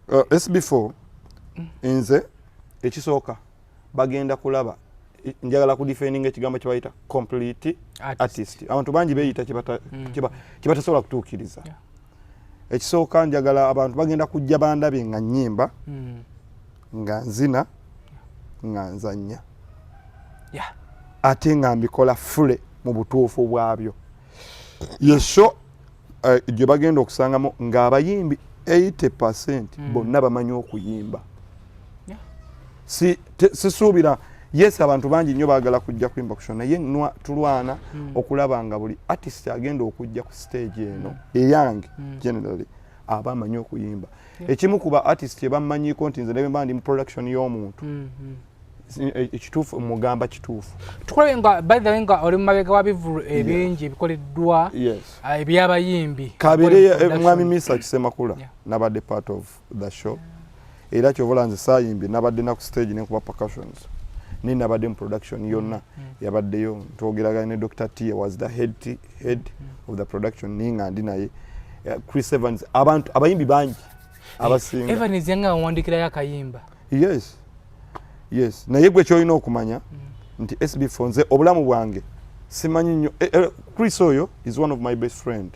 SB4 nze ekisooka bagenda kulaba njagala ku defending ekigambo kibayita complete artist abantu bangi beeyita kibatasobola kutuukiriza ekisooka njagala abantu bagenda kujja bandabe nga nnyimba nga nzina nga nzanya ate nga mbikola fule mu butuufu bwabyo yeso gye bagenda okusangamu ng'abayimbi 80% bonna bamanyi okuyimba sisuubira yes abantu bangi nnyo baagala kujja kuyimba ku show naye tulwana okulaba nga buli artist agenda okujja ku stage eno eyange generally aba amanyi okuyimba ekimu kuba artist ebammanyiiko nti nze nebemba ndi mu production y'omuntu ekituufu mugamba kituufu tukole nga by the way nga oli mu mabega wa bivulu ebingi ebikoleddwa ebyabayimbi kabere mwami Misa Kisemakula nabadde part of the show era kyovola nze saayimbi nabadde na ku stage ne kuba percussions ni nabadde mu production yonna yabaddeyo twogeragana ne Dr. T was the head of the production ninga ndi naye Chris Evans abantu abayimbi bangi abasinga Evans yanga wandikira yakayimba yes naye gwe kyoyina okumanya nti SB4 nze obulamu bwange simanyi nnyo Chris oyo is one of my best friend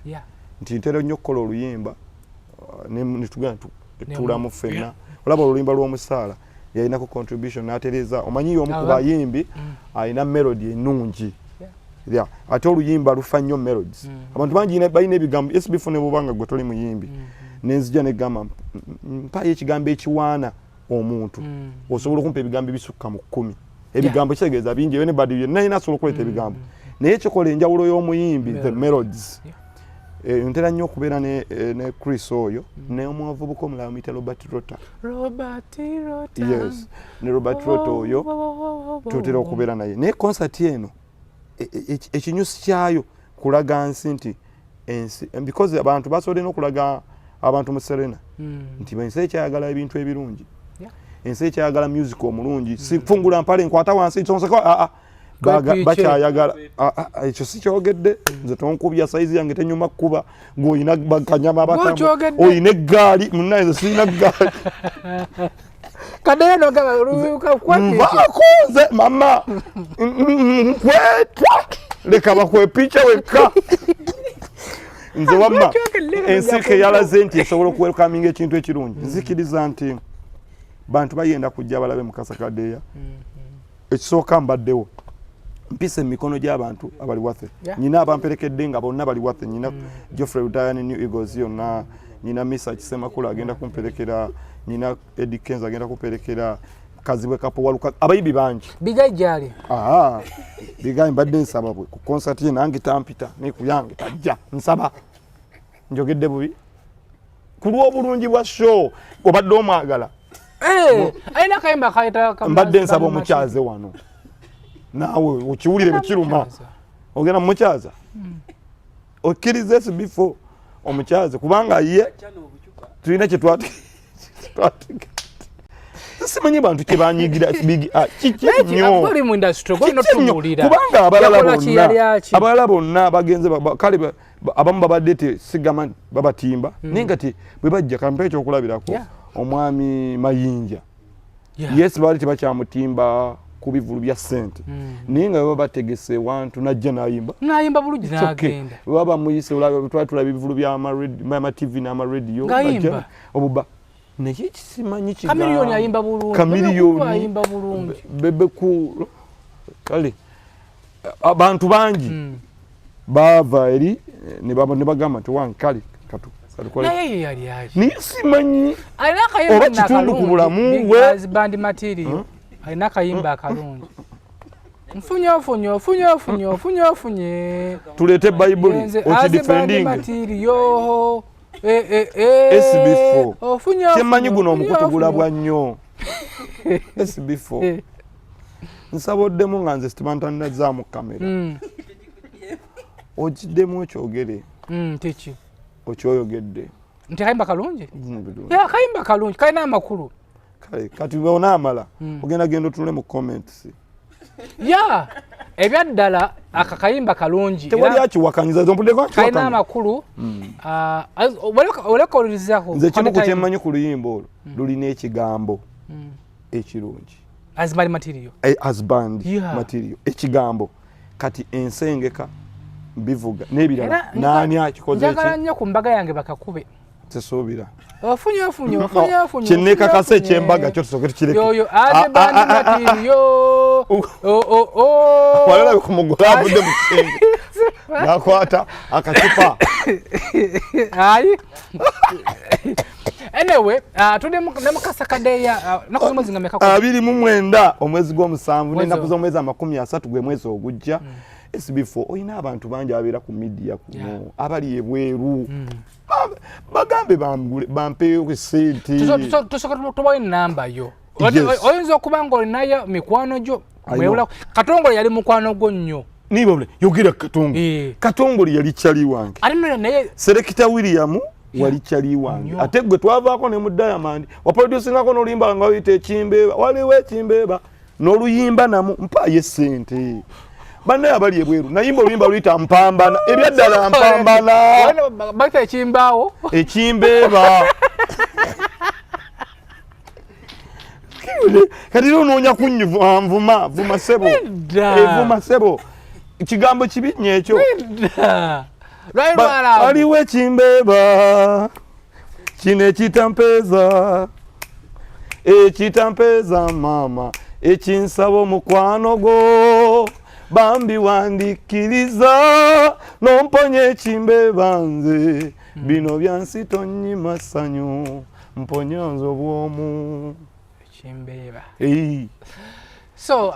nti ntera nnyo okukola oluyimba netugana tulamu ffenna olaba oluyimba lw'omusaala yayinako contribution n'atereza omanyi omu ku bayimbi ayina melody ennungi ate oluyimba lufa nnyo melodies abantu bangi balina ebigambo SB4 ne bubanga gwe toli muyimbi nenzija negamba mpayo ekigambo ekiwaana omuntu osobola okumpa ebigambo ebisukka mu 10 ebigambo kitegeeza bingi anybody yenna ayina asobola okuleeta ebigambo naye kikola enjawulo y'omuyimbi the melodies ntera nnyo okubeera ne Chris oyo n'omuvubuka omulala muyita Robert Rota yes ne Robert Rota oyo tutera okubeera naye naye concert eno ekinyusi kyayo kulaga nsi nti ensi because abantu basobodde n'okulaga abantu mu Serena nti ensi ekyayagala ebintu ebirungi ensi ekyayagala music omulungi sifungula mpale nkwata wansi nsonseko bakyayagala ekyo si kyogedde nze tonkubya saizi yange tenyuma kuba ng'oyina bakanyama abatamu oyina eggaali munnaye nze sirina ggaali Kadeya nogaba olubuka kwati nze mama nkwetwa leka bakwepicha wekka nze wamma ensike yalaze nti esobola okuwelkaminga ekintu ekirungi nzikiriza nti bantu bayenda kujja balabe mukasa Kadeya ekisooka mbaddewo mpise emikono gy'abantu abali wathe nyina abamperekedde nga bonna bali wathe nyina Geoffrey Udayane New Eagles yonna nyina Misa Kisemakula agenda kumperekera nyina Eddie Kenza agenda kumperekera kazibwe kapo waluka abayibi bangi bigajjali bigayi mbadde nsaba bwe ku concert ye nange tampita ne kuyange tajja nsaba njogedde bubi ku lw'obulungi bwa show obadde omwagala ayina akayimba kayita mbadde nsaba omukyaze wano naawe okiwulire bwekiruma ogenda mumukyaza okkiriza SB4 omukyaze kubanga ye tulina kyetwatiga simanyi bantu kyebanyigira kubanga abalala bonna bagenze kale abamu babadde tesigama babatimba naye nga ti bwe bajja kampa ekyokulabirako omwami Mayinja yes baali tebakyamutimba ku bivulu bya ssente naye nga baba bategese wantu najja nayimba bulungi n'agenda baba muyise twali tulaba ebivulu by'ama TV n'amaradio obuba naye kisimanyi Kamiliyoni ayimba bulungi Kamiliyoni bebe ku kale abantu bangi bava eri ne bagamba nti wange kale Kato naye yali aki naye simanyi oba kitundu ku bulamu we band material alina akayimba akalungi mfunye tuleete bayibuli okidifending SB4 kyemanyi guno omukutu gulabwa nnyo SB4 nsaboddemu nga nze sitibantandazaamu kamera okiddemu ekyogere teki okyoyogedde nti akayimba kalungi akayimba kalungi kalina amakulu kale kati onaamala ogenda genda otule mu comments ebyaddala akakayimba kalungi tewali akiwakanyiza kalina amakulu olekolizako nze kimu ku kyemmanyi ku luyimba olwo lulina ekigambo ekirungi husband material ekigambo kati ensengeka bivuga n'ebirala naani akikoze njagala nnyo ku mbaga yange bakakube tesuubira ofunye kyenekakasa ekyembaga kyo tusoke tukireke walalabe ku mugole avudde mu kisenge nakwata akacupa anyway tudde ne mukasa Kadeya naku z'omwezi nga meka 29 omwezi gw'omusanvu n'ennaku z'omwezi 30 gwe mwezi ogujja SB4 oyina abantu bangi abeera ku media kuno abali ebweru bagambe bampeyo sente tusoka tubawe namba yo oyinza okuba nga olinayo mikwano gyo Katongole yali mukwano gwo nnyo nibole yogera Katongole yali kyali wange Selector William wali kyali wange ate gwe twavaako ne mu Diamond waproducingako n'oluyimba nga oyita ekimbeeba waliwo ekimbeeba n'oluyimba namu mpaye sente banne abali ebweru nayimba oluyimba luyita mpambana ebyaddala mpambana bakita ekimbaawo ekimbeeba kati onoonya vuma sebo ekigambo kibi nnyo ekyo waliwo ekimbeeba kino ekitampeeza maama ekinsaba omukwano gwo bambi wandikiriza nomponya ekimbeeba nze bino byansi tonnyima ssanyu mponya nze obwomu ekimbeeba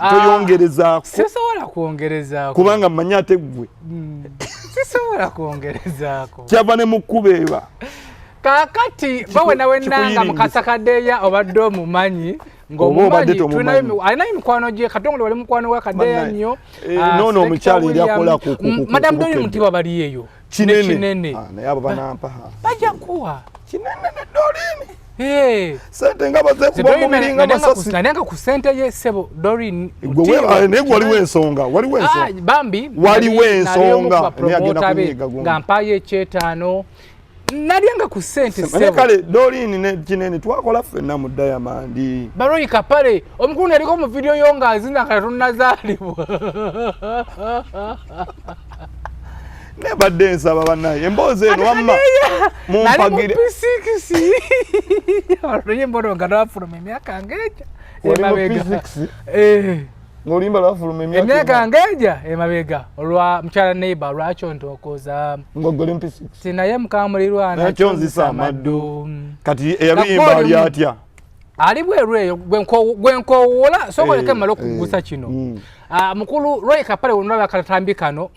toyongerezaako sisobola kwongerezaako kubanga mmanyi ate ggwe sisobola kwongerezaako kyava ne mukubeeba kakati bawenawennanga mukasa Kadeya obadde omumanyi ng'omumanyi alinayo mikwano gye Katongole wali mukwano wa Kadeya nnyo nono omukyala eri akola madamu Dolly Mutiba bali eyo kinene naye abo banampa bajja kuwa kinene ne Dolly sente nga bazekuba mubiri nga masasi nanenga ku sente ye sebo Dolly naye waliwo ensonga bambi waliwo ensonga nga mpayo ekyetaano nalyanga ku sente sebo kale Dolly ne kinene twakola ffenna mu Diamond Baroyi Kapale omukulu yaliko mu video yo nga azina katonazaalibwa nebadde nsaba bannaye emboozi eno wamma mumpagire pisikisi oluyimba olwo nga lwafuluma emyaka ngeja emabega ng'oluyimba lwafuluma emyaka ngeja emabega olwa mukyala neighbor lwakyo ntookoza ng'ogole mpisiki naye mukamulirwana nakyo nzisa amaddu kati eyaluyimba ali atya ali bwerwe gwenkowola sokoleke malo kugusa kino mukulu Roy Kapale wonna bakatambi kano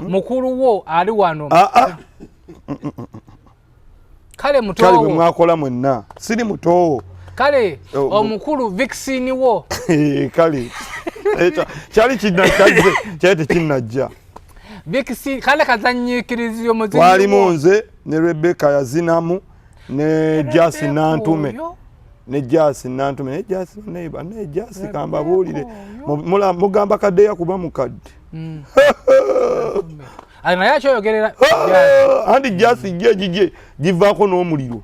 mukulu wo ali wano kale mutowo kale mwakola mwenna siri mutowo kale omukulu vaccine wo kale kyali kinnachaze kyete kinnajja vaccine kale kazanyikirizo muzinyi wali munze ne Rebecca yazinamu ne Jasi Nantume ne Jasi Nantume ne Jasi neighbor ne Jasi kamba bulire mugamba Kadeya kuba mukadde ana yacho yogerera andi Jasi jeje jivako n'omuliro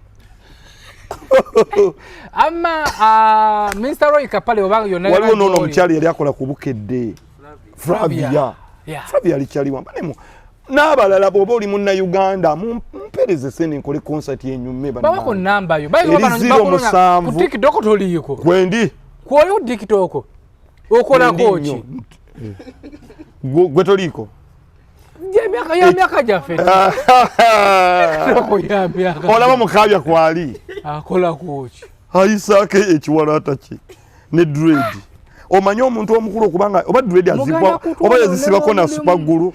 ama Mr. Roy Kapale obanga yonna waliwo nono mukyali yali akola ku Bukedde Flavia alikyali wambalemu n'abalala bw'oba oli munna Uganda mumpereze sene nkole concert yenyume baba ko namba yo ku TikTok toliko kwendi kuoyo TikTok okola kochi gwe toliko ya miaka jafeta olaba mukabya kwali akola kochi ayisake ekiwalata ki ne dread omanyi omuntu omukulu okubanga oba dread azibwa oba yazisibako na supagulu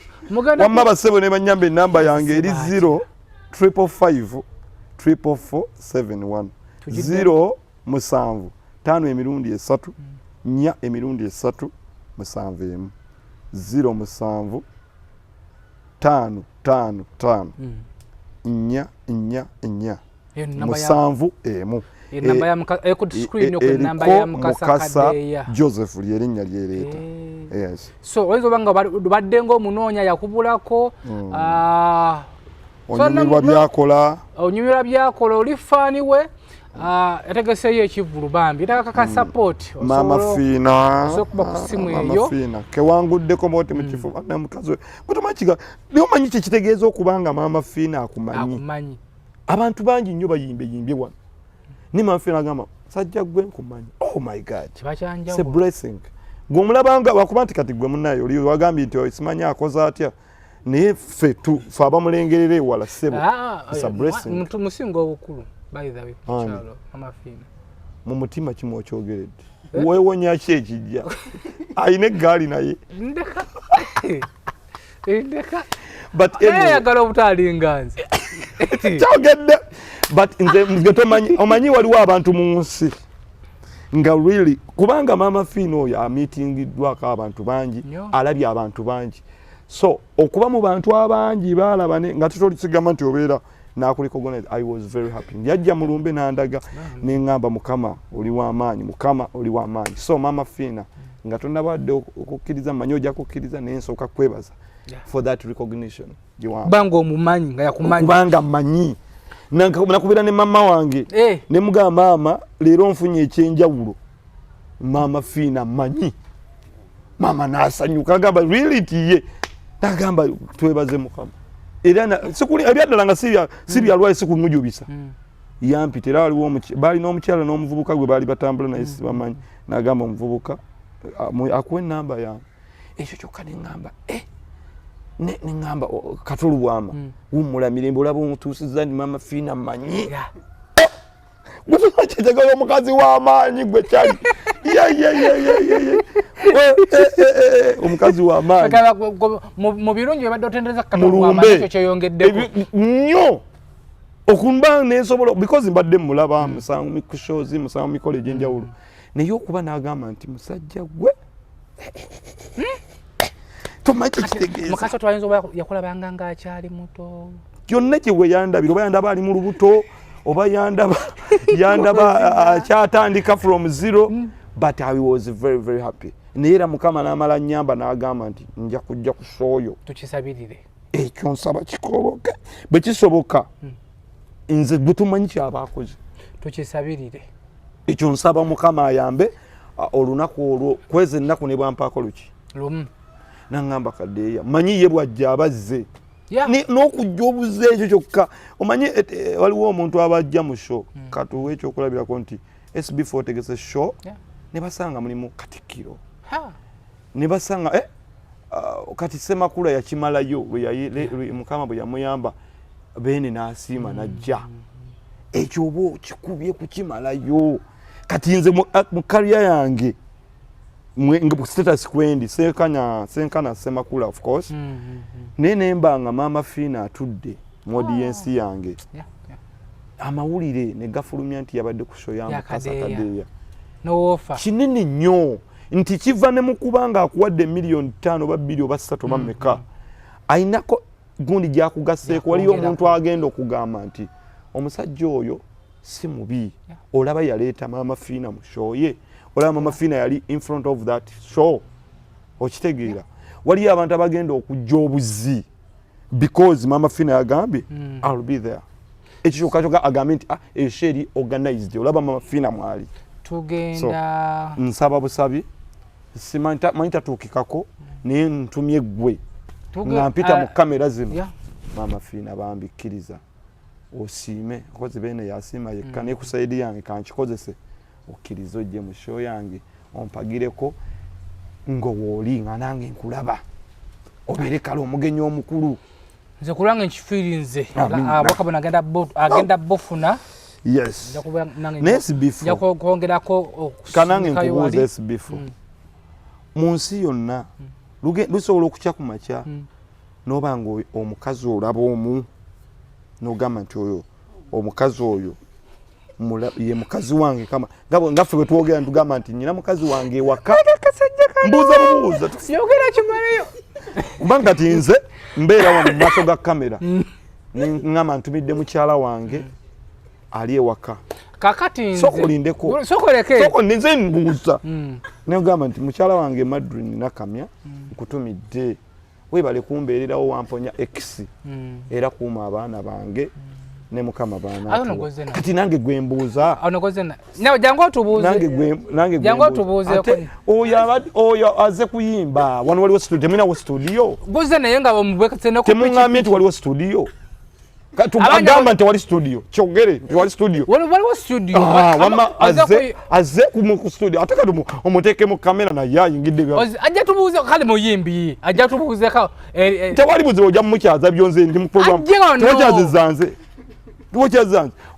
wamma basebo ne banyambe namba yange eri 055 44471 0 5 emirundi 3 nya emirundi 3 7 0 5 5 nya musanvu emu namba ya ku screen yo namba ya mukasa Kadeya Joseph lyerinnya lyereta yes so oizo banga baddengo munonya yakubulako onyumira byakola olifani we yategese ye kivulu bambi taka support mama fina so kuba kusimu eyo fina kewanguddeko moti mukifu na mukazo kutomachiga lyo manyi kitegeeza okubanga mama fina akumanyi abantu bangi nnyo bayimbe wano ni mama fina gama sajja gwe nkumanyi oh my god kibachanja it's a blessing gwomulabanga wakubanti kati gwe munayo oli wagambi nti osimanya akoza atya naye ffe abamulengerere wala sebo it's a blessing muntu musingo obukulu by the way chalo mama fina mu mutima kimo kyogeredde weewonya ki ekijja ayine gaali naye ndeka but yagala obutali nganzi kyogedde but nze omanyi waliwo abantu mu nsi nga really kubanga mama fina oyo amitingiddwako abantu bangi alabye abantu bangi so okuba mu bantu abangi balabane nga tutolisigama nti obeera nakulicognize I was very happy yajja mulumbe nandaga nengamba mukama oli w'amaanyi mukama oli w'amaanyi so mama fina nga tonabadde okukkiriza manyi ojja kukkiriza nensooka kwebaza for that recognition banga omumanyi nga yakumanyi kubanga manyi nakubira ne mama wange ne mugamba mama leero nfunye ekyenjawulo mama fina manyi mama nasanyuka agamba really tiye nagamba twebaze mukama era sikuli ebyaddala nga sibya lwaye sikumujubisa yampitira waliwo bali n'omukyala n'omuvubuka gwe bali batambula naye sibamanyi nagamba omuvubuka akuwe namba yange ekyo kyokka neŋŋamba neŋŋamba Kato Lubwama wummula mirembe olaba omutuusiza ni mama fina manyi gwekyegala omukazi w'amaanyi gwe kyali omukazi w'amaanyi mu birungi byebadde otendereza Kato Lubwama ekyo kyeyongeddeko nnyo okumba nensobola because mbadde mulaba musango mikushozi musango mikole gyenjawulo naye okuba n'agamba nti musajja gwe tomanyi kitegeeza mukasa twayinza oba yakulabanga ng'akyali muto kyonna kye we yandabira oba yandaba ali mu lubuto oba yandaba kyatandika from zero but I was very very happy naye era mukama n'amala nnyamba n'agamba nti nja kujja ku sooyo tukisabirire ekyo nsaba kikoloke bwe kisoboka nze bwe tumanyi kyaba akoze tukisabirire ekyo nsaba mukama ayambe olunaku olwo kwezi ennaku ne bwampaako luki lumu nangamba Kadeya manyi ye bwajja abazze n'okujja obuze ekyo kyokka omanyi waliwo omuntu abajja mu show katuwa ekyokulabirako nti SB4 tegese show ne basanga mulimu Katikkiro ne basanga kati Semakula yakimalayo mukama bwe yamuyamba bene n'asiima najja ekyo oba kikubye kukimalayo kati nze mu career yange mu status kwendi senkana Semakula of course nene mbanga mama Fina atudde mu audience yange amawulire ne gafulumya nti yabadde ku show ya Mukasa Kadeya no offer kinene nnyo nti kiva ne mukubanga akuwadde million 5 oba 2 oba 3 oba meka ainako gundi gyakugaseeko waliyo omuntu agenda okugamba nti omusajja oyo si mubi olaba yaleeta mama Fina mu show ye olaba mama Fina yali in front of that show okitegeera waliyo abantu abagenda okujja obuzi because mama Fina yagambye I'll be there ekyo kachoka agambe nti esheri organized olaba mama Fina mwali tugenda nsaba busabi simanta tukikako ne ntumye gwe ngampita mu kamera zino mama Fina bambikiriza osime koze bene yasima yekane ku side yange kanchikozese okirizo je mu show yange ompagireko ngo woli nga nange nkulaba oberekala omugenyi omukulu nze kulanga nchifirinze abakabona agenda bofuna yes SB4 yakongerako kanange nkubuza SB4 munsi yonna lusobola okukya ku makya nobanga omukazi olaba omu nogamba nti oyo omukazi oyo ye mukazi wange kama ngaffe bwe twogera ntugamba nti nyina mukazi wange waka mbuuza yogera kimaleyo kubanga tinze mbeera wano mu maaso ga kamera ngamba ntumidde mukyala wange ali ewaka kakati nze sokolindeko soko nze mbuuza negamba nti mukyala wange Madrid nakamya nkutumidde webale kumbeererawo wamponya X era kuuma abaana bange ne mukama baana kati nange gwembuuza jangu otubuuze oyo aze kuyimba wano waliwo studio temunawo studio buuze naye nga temuŋŋambye nti waliwo studio tugamba nti wali studio kyogere nti wali studio waliwo studio aze ku studio ate kati omuteeke mu kamera naye ayingidde ajja tubuuze kale muyimbi ajja tubuuzeko tewali buzibu ojja mumukyaza byonze ndi mu program tewakyazizanze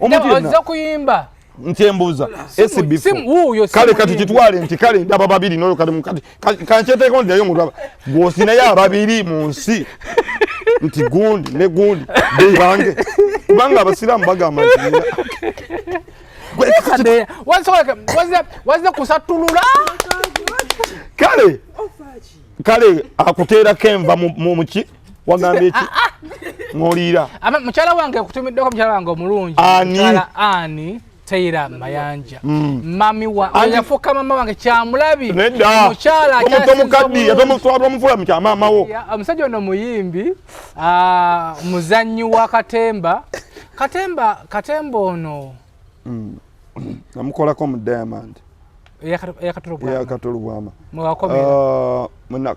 omuntu yenna kuyimba ntyembuuza SB4 kale kati kitwale nti kale ndaba babiri noyo kati kankyeteko ndiayo omuntu gwosinayo ababiri mu nsi nti gundi ne gundi bange kubanga abasiraamu bagamba nti waze kusatulula kale akuteerako enva mu muki wagambye eki ng'oliira mukyala wange kutumiddeko mukyala wange omulungi ani Taira Mayanja mami wa yafuka mama wange kyamulabi mukyala omukaddi yatomutwala omufula mukya mama wo omusajja ono muyimbi muzannyi wa katemba ono namukolako mu Diamond Kato Lubwama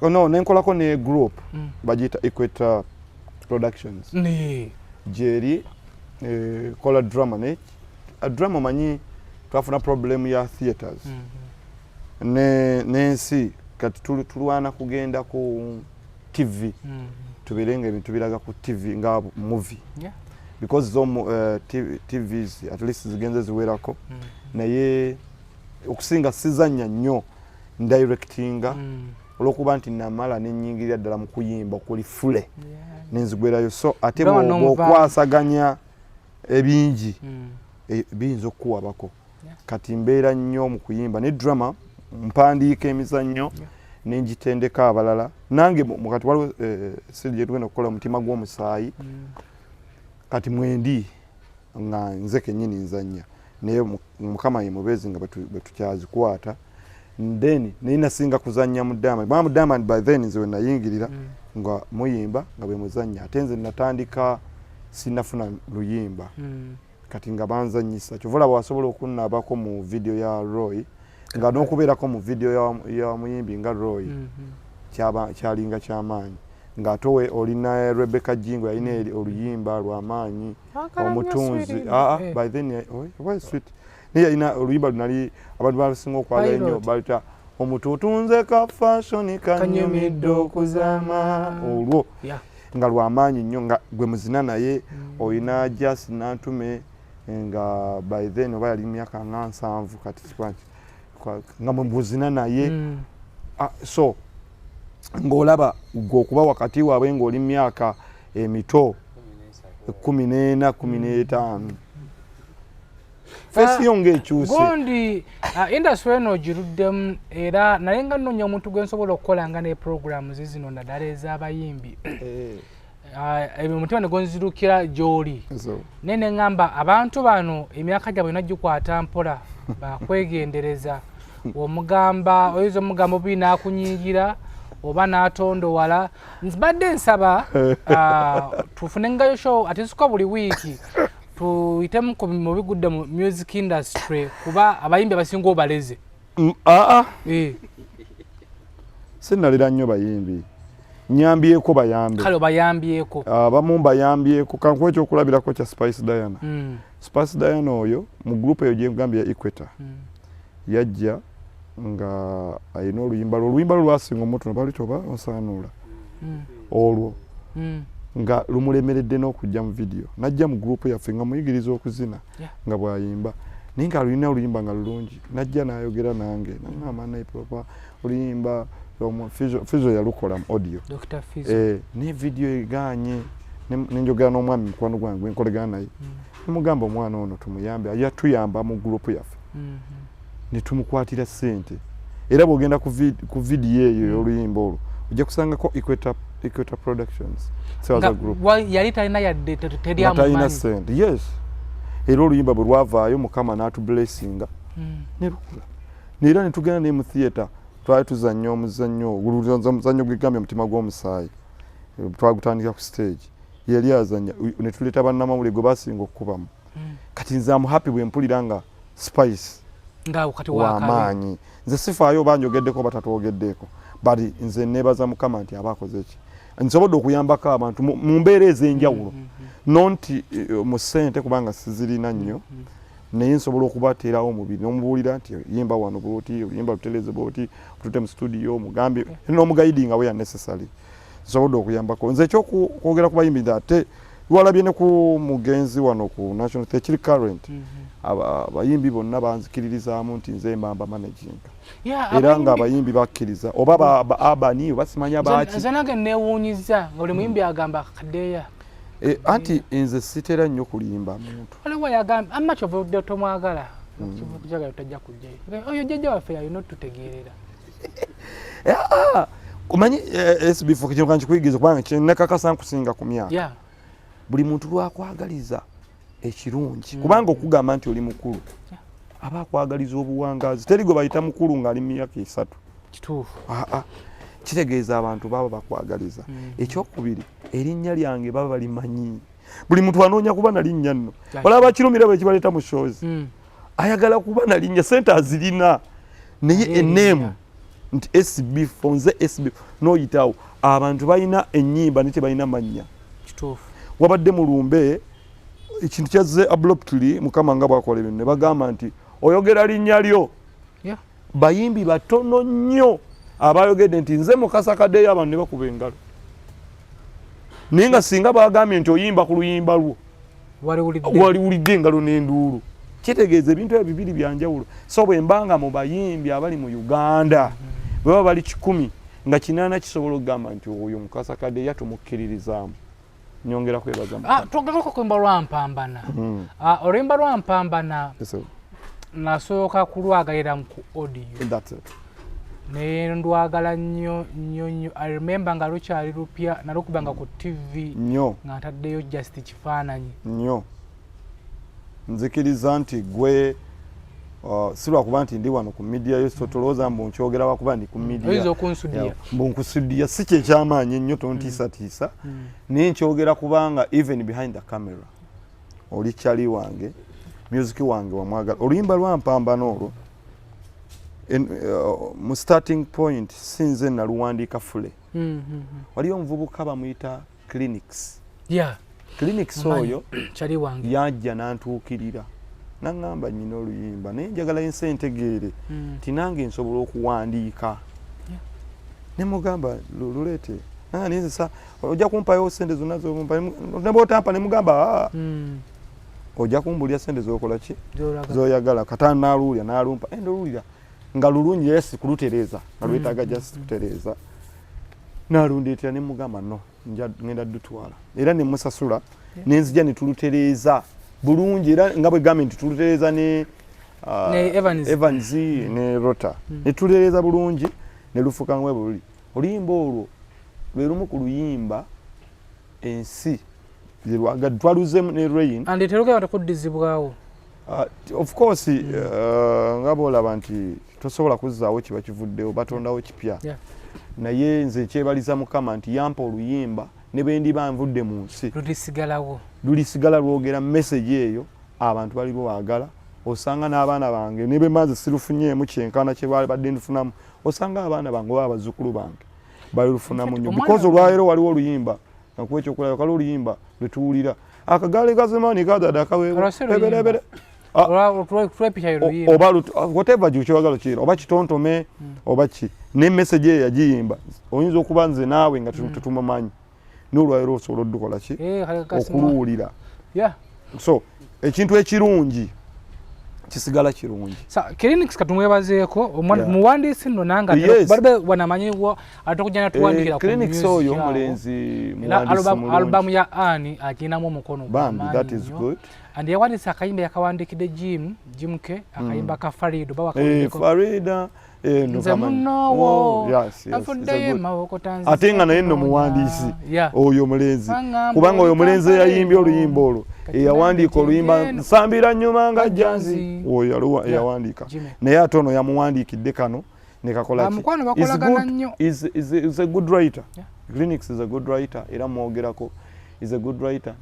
no nenkolako ne group bagiyita Equator Productions jeri kola drama ne drama manyi twafuna problem ya theaters nensi kati tulwana kugenda ku TV tubirenga ebintu biraga ku TV nga movie because TVs at least zigenze ziwerako naye okusinga sizanya nnyo directinga olwokuba nti namala nenyingirira ddala mu kuyimba okuli fule nenzigwerayo so ate okwasaganya ebingi biyinza okukuwabako kati mbeera nnyo mu kuyimba ne drama mpandiika emizannyo nenjitendeka abalala nange mukati waliwo siri gyetugenda okukola omutima gw'omusaayi kati mwendi nga nze kennyini nzannya naye mukama ye mubezi nga betukyazikwata then ninasinga kuzannya mu Diamond by then nze wenayingirira nga muyimba nga bwe muzannya ate nze natandika sinafuna luyimba kati nga banzanyisa kyovula bwasobola okunnabako mu video ya Roy nga n'okubeerako mu video ya muyimbi nga Roy kyalinga kyamaanyi nga towe olina Rebecca Jingo yalina oluyimba lwamaanyi omutunzi by then was sweet niye ina oluyimba lunali abantu basinga okwala ennyo balita omututunze ka fashion kanyumidde okuzama olwo nga lwamaanyi nnyo nga gwe muzina naye olina Just Nantume nga by then oba yali myaka nga 7 kati nga mbuzina naye so ng'olaba ng'okuba wakati waabwe ng'oli myaka emito 14 15 fesi yonge ekyuse gondi industry eno giruddemu era naye nga nnonya omuntu gwe nsobola okukola nga ne programs zino naddala ez'abayimbi ebyo omutima ne gonzirukira gy'oli naye ne ŋŋamba abantu bano emyaka gyabwe nagikwata mpola bakwegendereza omugamba oyinza omugamba obubi n'akunyiigira oba n'atondowala nzibadde nsaba tufunengayo show ate siko buli wiiki tuyitemu mu bigudde mu music industry kuba abayimbi abasinga obaleze sinnalira nnyo bayimbi nyambyeko bayambe kale bayambyeko abamu mbayambyeko kankuwa ekyokulabirako kya Spice Diana Spice Diana oyo mu group eyo gyengambye ya Equator yajja nga ayina oluyimba lwasinga omuntu nbalito oba osaanula olwo nga lumulemeredde n'okujja mu video najja mu group yaffe nga muyigiriza okuzina nga bwayimba naye nga alulina oluyimba nga lulungi najja n'ayogera nange nangamba naipropa oluyimba Fizo yalukola mu audio ne video eganye nenjogera n'omwami mukwano gwange nkolegana naye nemugamba omwana ono tumuyambe yatuyamba mu group yaffe ne tumukwatira ssente era bw'ogenda ku video eyo y'oluyimba olwo ojja kusangako Equator Productions yali talina yadde teryamumanyi ssente yes era oluyimba bwe lwavaayo mukama n'atublessinga ne lukula neera ne tugenda ne mu theatre twali tuzannya omuzannyo gwegambye omutima gw'omusaayi twagutandika ku stage yali azannya ne tuleeta bannamawulire gwe basinga okukubamu kati nze amuhappy bwe mpulira nga Spice wamaanyi nze sifaayo oba njogeddeko oba tatwogeddeko bali nze neebaza mukama nti aba akoze ki nsobodde okuyambako abantu mu mbeera ez'enjawulo nonti mu ssente kubanga sizirina nnyo naye nsobola okubateerawo omubiri n'omubuulira nti yimba wano bwoti yimba lutereze bwoti otute mu studio mugambye n'omugayidinga we ya necessary nsobodde okuyambako nze ekyokwogera ku bayimbi ate lwalabye ne ku mugenzi wano ku national tekiri current abayimbi bonna banzikiririzaamu nti nze mbamba managing era nga abayimbi bakkiriza oba abani basimanya baaki nze nange neewuunyiza nga buli muyimbi agamba Kadeya anti nze sitera nnyo kulimba muntu waliwo yagamba amacho ovudde tomwagala kivukujaga tajja kujjayo oyo jjajja waffe yalina otutegeerera kumanyi SB4 kino kankikuyigiriza kubanga kinekakasa nkusinga ku myaka buli muntu lwakwagaliza ekirungi kubanga okugamba nti oli mukulu aba akwagaliza obuwangazi teri gwe bayita mukulu ng'ali mu myaka 3 kituufu kitegeeza abantu baba bakwagaliza ekyokubiri erinnya lyange baba balimanyi buli muntu anoonya kuba na linnya nno olaba kirumira bwe kibaleeta mu shows ayagala kuba na linnya sente azirina naye enneemu nti SB4 nze SB n'oyitawo abantu balina ennyimba naye tebalina mannya kituufu wabadde mu lumbe ekintu kyazze abruptly mukama nga bwakola ebintu ne bagamba nti oyogera linnya lyo bayimbi batono nnyo abayogedde nti nze Mukasa Kadeya abantu ne bakuba engalo naye nga singa bagambye nti oyimba ku luyimba lwo waliwulidde engalo n'enduulu kitegeeza ebintu ebyo bibiri byanjawulo so bwe mbanga mu bayimbi abali mu Uganda bwe baba bali 10 nga 8 kisobola okugamba nti oyo Mukasa Kadeya tumukkiririzaamu nyongera kwebaza twogerako ku luyimba lwa Mpambana oluyimba lwa Mpambana nasooka kulwagalira ku audio ne ndwagala nnyo I remember nga lukyali lupya nalukubanga ku TV nga ntaddeyo just kifaananyi nnyo nzikiriza nti gwe silwakuba nti ndi wano ku media yeso tolooza mbu nkyogera wakuba ndi ku media oyinza okunsudia mbunkusudia si kyekyamaanyi ennyo tontiisatiisa naye nkyogera kubanga even behind the camera oli kyali wange music wange wamwagala oluyimba lwa Mpambana olwo mu starting point sinze naluwandiika fule waliyo omuvubuka bamuyita clinics clinics oyo yajja n'antuukirira naŋŋamba nnyina oluyimba naye njagala ensi entegeere nti nange nsobola okuwandiika ne mugamba luleete naye ojja kumpayo sente zonna zomumpayo ne bw'otampa ne mugamba ojja kumbulya sente zokola ki zoyagala katana naluulya nalumpa endolulira nga lulungi yes kulutereza nalwetaga just kutereza nalundeetera ne mugamba no ngenda dutwala era ne musasula nenzija ne tulutereza bulungi era nga bwe gamenti tulutereza ne Evans ne Rota ne tuleereza bulungi ne lufuka ngwe bululi oluyimba olwo lwe lumu ku luyimba ensi zirwaga twaluze ne rain and teruke batakudizibwawo of course nga bolaba nti tosobola kuzzaawo kiba kivuddewo batondawo kipya naye nze kyebaliza Mukama nti yampa oluyimba ne bendi banvudde mu nsi lulisigala lwogera message eyo abantu balibo baagala osanga n'abaana bange ne bemaze sirufunyeemu kyenkana kye baali badde ndifunamu osanga abaana bange oba abazzukulu bange balirufunamu nnyo because olwaleero waliwo oluyimba nakuwa ekyokulaba kali oluyimba lwe tuwulira akagaali kazemaani kadada kaweeberebere oba whatever kyewagala kira oba kitontome oba ki ne message eyo yagiyimba oyinza okuba nze naawe nga tetumumanyi n'olwaleero osobola oddukola ki okuluwulira so ekintu ekirungi kisigala kirungi clinics katumwebazeeko muwandiisi nno nanga balibe wanamanyiwa atakujana tuwandikira ku clinics oyo mulenzi muwandiisi album ya Ani aginamu omukono bambi that is good and yawandiisa akayimba yakawandikidde Jimke akayimba ka Farido Farida nze munowo ate nga naye nno muwandiisi oyo mulenzi kubanga oyo mulenzi eyayimbye oluyimba olwo eyawandiika oluyimba nsambira nnyuma nga janzi oyo eyawandiika naye ate ono yamuwandiikidde kano nekakola is a good writer Clinics is a good writer era mwogerako is a good writer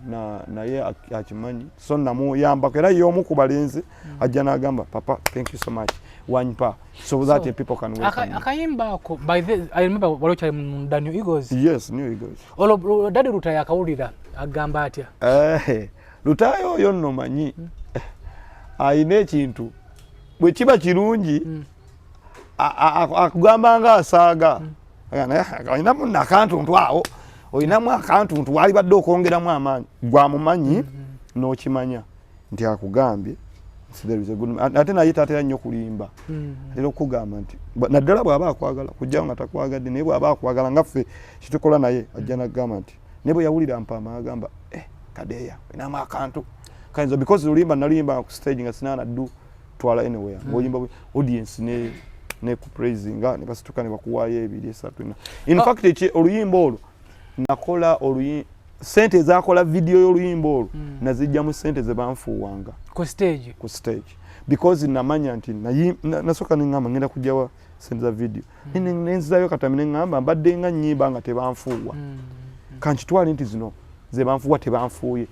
naye akimanyi so namuyambako era y'omu ku balenzi ajja n'agamba papa thank you so much wanypa so that people can welcome akayimbako by the I remember walocha the New Eagles New Eagles olo dadi Ruta yakawulira agamba atya Lutayo oyo nno manyi ayina ekintu bwe kiba kirungi akugamba nga asaaga ayinamu nakantuntu awo oyinamu akantuntu wali badde okwongeramu amaanyi gwamumanyi n'okimanya nti akugambye ate naye tatera nnyo kulimba atera okugamba nti naddala bw'aba akwagala kujjawo nga takwagadde naye bw'aba akwagala nga ffe kitukola naye ajja n'agamba nti naye bwe yawulira mpama agamba Kadeya oyinamu akantu kayinza because lulimba nalimba ku stage nga sinaana ddu twala anywhere ng'oyimba audience ne kupraisinga ne basituka ne bakuwaayo ebiri esatu in fact oluyimba olwo nakola sente zakola video y'oluyimba olwo nazijja mu sente ze banfuuwanga ku stage because namanya nti nasoka nengamba ngenda kujjawa sente za video nenzizayo katami nengamba mbadde nga nnyimba nga tebanfuuwa kankitwale nti zino ze banfuuwa tebanfuuye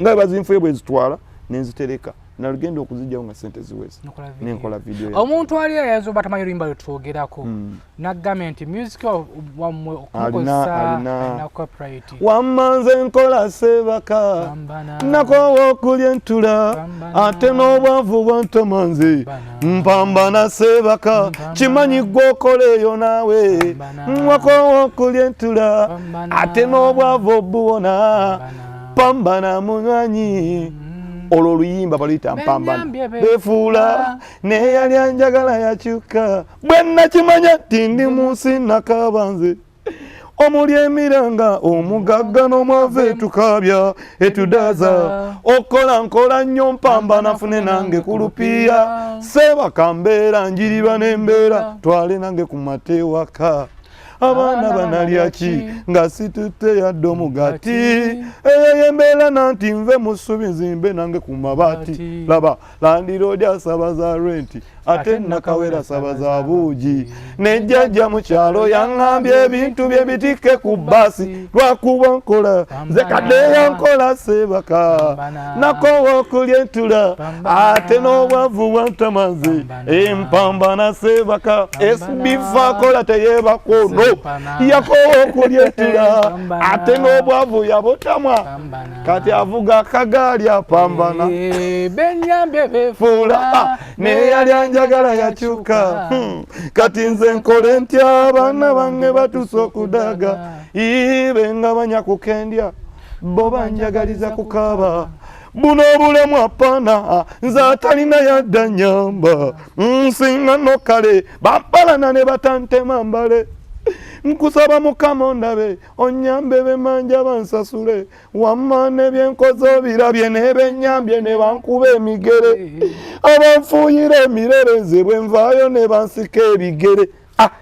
nga bazinfuuye bwe zitwala nenzitereka nalugenda okuzijjawo nga sente ziweze nenkola video omuntu ali ayazo batamanyi oluyimba lwetwogerako nagambye nti music wamwe okukozesa na copyright wamanze nkola sebaka nakowa okulya entula ate n'obwavu bwantamanze mpambana sebaka kimanyi gwokola eyo naawe wakowa okulya entula ate n'obwavu obuwona pambana munywanyi olwo oluyimba baluyita mpambana befuula neyali anjagala yakyuka bwe nakimanya nti ndi mu nsi nakabanze omuli emiranga omugagga n'omwavu etukabya etudaza okola nkola nnyo mpambana nfune nange ku lupiya sebaka mbeera njiriba n'embeera twale nange ku matewaka abaana banalya ki nga situtte yadde omugati eyo yembeera nanti nve mu ssubi nzimbe nange ku mabaati laba landiroodi asaba za renti ate nakawera asaba za buugi nejjajja mu kyalo yaŋŋambye ebintu bye bitikke ku bbaasi lwakuba nkola nze Kadeya nkola sebaka nakowa okulya entula ate n'obwavu bwantamanze empambana sebaka SB4 akola teyeebakono yakowa okulya entula ate n'obwavu yabutamwa kati avuga akagaali apambana benyambye befuula neyali anjagala yakyuka kati nze nkole ntya abaana bange batuuse okudaga ibe nga banya kukendya bo banjagaliza kukaaba buno obulemu apana nze atalina yadda nyamba nsinga no kale bampalana ne batantema mbale nkusaba mukama ondabe onyambe bemanja bansasule wamma nebyenkozo birabye nebenyambye ne bankuba emigere abanfuuyira emirereze bwe nvaayo ne bansika ebigere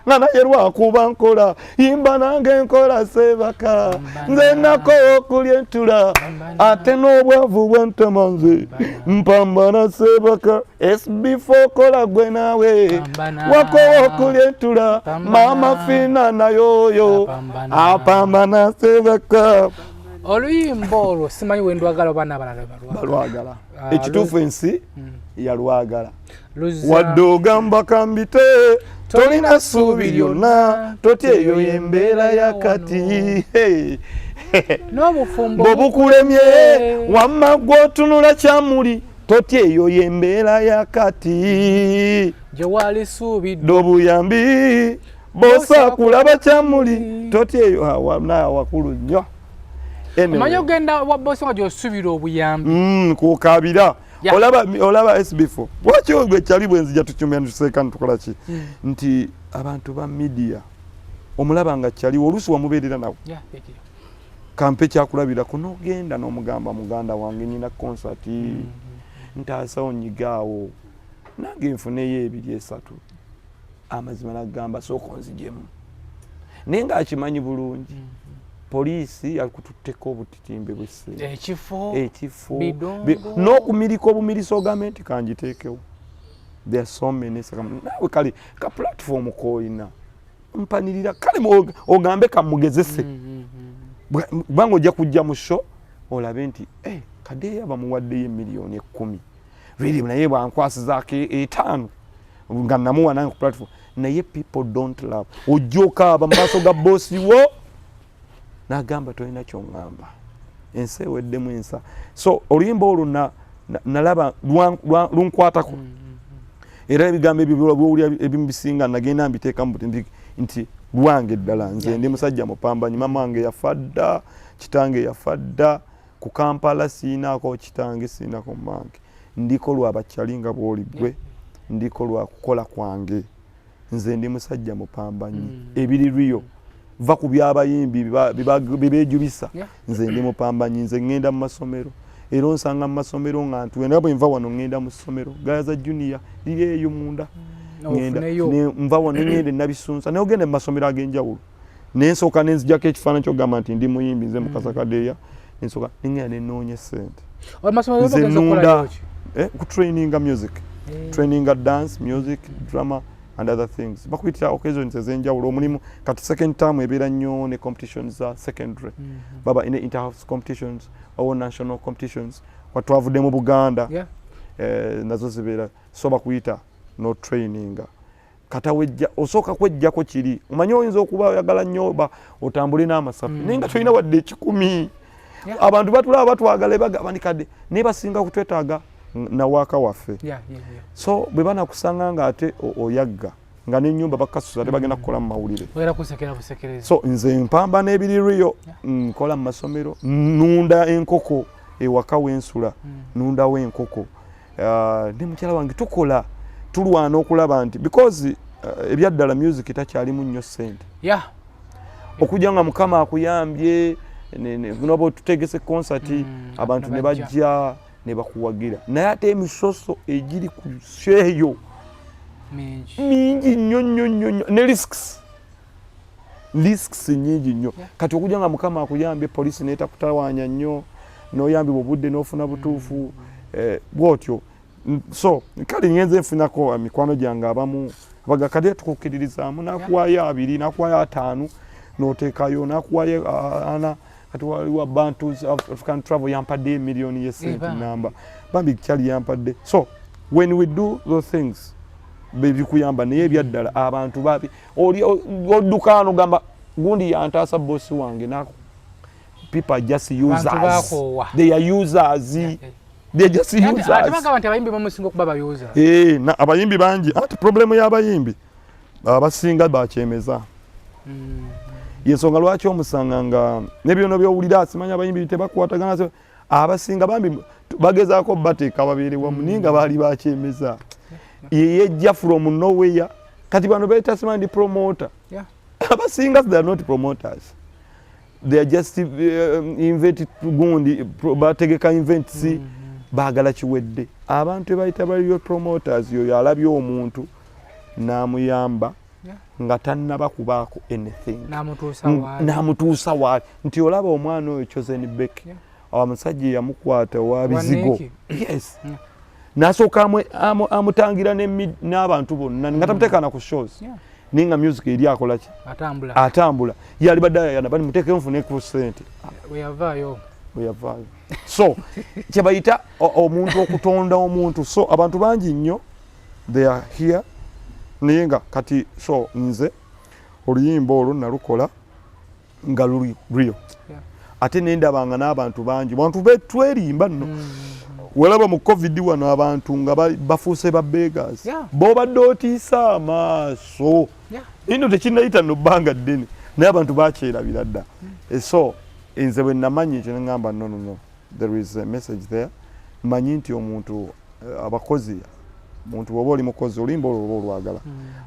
nga naye lwakuba nkola yimba nange nkola Sebaka nze nako okulya entula ate n'obwavu bwentema nze mpambana Sebaka SB4 kola gwe naawe wako okulya entula mama fina nayoyo apambana Sebaka. Oluyimba olwo simanyi wendwagala obaana abalala balwagala ekituufu ensi yalwagala wadde ogamba kambite tolina ssuubi lyonna totya eyo y'embeera yakati bw'obukulemye wamma gw'otunula kyamuli totya eyo y'embeera yakati dobuyambi bw'osaakulaba kyamuli totya eyo naye wakulu nnyo omanyi ogenda wabbosi nga gy'osubira obuyambi kukabira olaba SB4 lwaki ogwe kyali bwenzija tukyumya ntuseeka ntukola ki nti abantu ba media omulaba nga kyali oluusi wamubeerera nawe kampe kyakulabirako n'ogenda n'omugamba muganda wange nina konsati ntaasawo nyigaawo nange nfuneyo 2-3 amazima nagamba sooka onzijemu naye ng'akimanyi bulungi poliisi yakututteko obutitimbe bw'essente ekifo n'okumirika obumirisa ogamba nti kanjiteekewo there are so many nawe kale ka platform koolina mpanirira kale ogambe kamugezese bwanga ojja kujja mu show olabe nti Kadeya bamuwaddeyo miliyoni 10 biri naye bwankwasizaako 5 nga namuwa nange ku platform naye people don't love ojjoka aba mu maaso ga boosi wo nagamba tolina kyoŋŋamba ensi eweddemu ensa so oluyimba olwo nalaba lunkwatako era ebigambo ebyowulya ebimu bisinga nagenda mbiteeka nti lwange ddala nze ndi musajja mupambanyi mama wange yafa dda kitange yafa dda ku Kampala siinaako kitange siinako mmange ndiko lwa bakyali nga bw'oli ggwe ndiko lwa kukola kwange nze ndi musajja mupambanyi ebiri riyo va ku byabayimbi bibejubisa nze ndi mupambanyi nze ngenda mu masomero era onsanga mu masomero nga ntuwenda bwe nva wano ngenda mu ssomero gayaza junior liri eyo munda nva wano ngende nabisunsa naye ogende mu masomero ag'enjawulo nensooka nenzijako ekifaananyi kyogamba nti ndi muyimbi nze mukasa Kadeya nensooka nengenda nenoonya ssente nze nunda ku traininga music traininga dance music drama and other things bakuyitira occasions ez'enjawulo omulimu kati second term ebeera nnyo ne competitions za secondary baba in inter-house competitions or national competitions watwavudde mu Buganda nazo zibeera so bakuyita no training kata wejja osooka kwejjako kiri omanyi oyinza okuba oyagala nnyo otambule n'amasafu naye nga tolina wadde 10 abantu batulaba batwagala bagabanikadde naye basinga kutwetaaga na waka waffe so bwe banakusanga nga ate oyagga nga n'ennyumba bakasuza tebagenda kukola mu mawulire so nze mpamba n'ebiri riyo nkola mu masomero nunda enkoko ewaka wensula nundawo enkoko ne mukyala wange tukola tulwana okulaba nti because ebyaddala music takyalimu nnyo ssente okujja nga mukama akuyambye noba tutegese konsati abantu ne bajja ne bakuwagira naye ate emisoso egiri ku sheeyo mingi nnyo ne risks nyingi nnyo kati okujja nga mukama akuyambye poliisi neetakutawaanya nnyo n'oyambibwa obudde n'ofuna butuufu bwotyo so kale ngenze nfunako mikwano gyange abamu abaga Kadeya tukukkiririzaamu nakuwayo 2 nakuwayo 5 n'oteekayo nakuwayo 4 kati waliwo Bantu African Travel yampadde miliyoni y'essente namba bambi kyali yampadde so when we do those things bikuyamba naye ebyaddala abantu babi oddukaano gamba gundi yantaasa bossi wange people are just users they are users they just users abayimbi bamusinga okuba bayuza abayimbi bangi ati problemu y'abayimbi abasinga bakyemeza yensonga lwaki omusanga nga nebyono byowulira simanya abayimbi tebakwatagana abasinga bambi bagezaako bateeka babiri wamu ninga baali bakyemeza yejja from nowhere kati bano beeta simandi promoter abasinga they are not promoters they are just invented gundi bategeka invents baagala kiwedde abantu bayita baliyo promoters yo alabye omuntu namuyamba nga tannaba kubaako anything namutuusa waali nti olaba omwana oyo Chosen Beck omusajja yamukwata wabizigo yes nasooka amutangira n'abantu bonna nga tamuteekana ku shows ninga music eri akola ki atambula yali badayana bali muteekemu nfune ku sente weyavaayo so kyebayita omuntu okutonda omuntu so abantu bangi nnyo they are here naye nga kati so nze oluyimba olwo nalukola nga luli real ate nendabanga n'abantu bangi bantu betwerimba nno welaba mu covid wano abantu nga bafuuse ba beggars bobadde otiisa amaaso ino tekinayita no bbanga ddene naye abantu bakyerabira dda so nze bwe namanyi ekyo neŋŋamba no there is a message there manyi nti omuntu abakozi omuntu bw'oba oli mukozi oluyimba olwo oba olwagala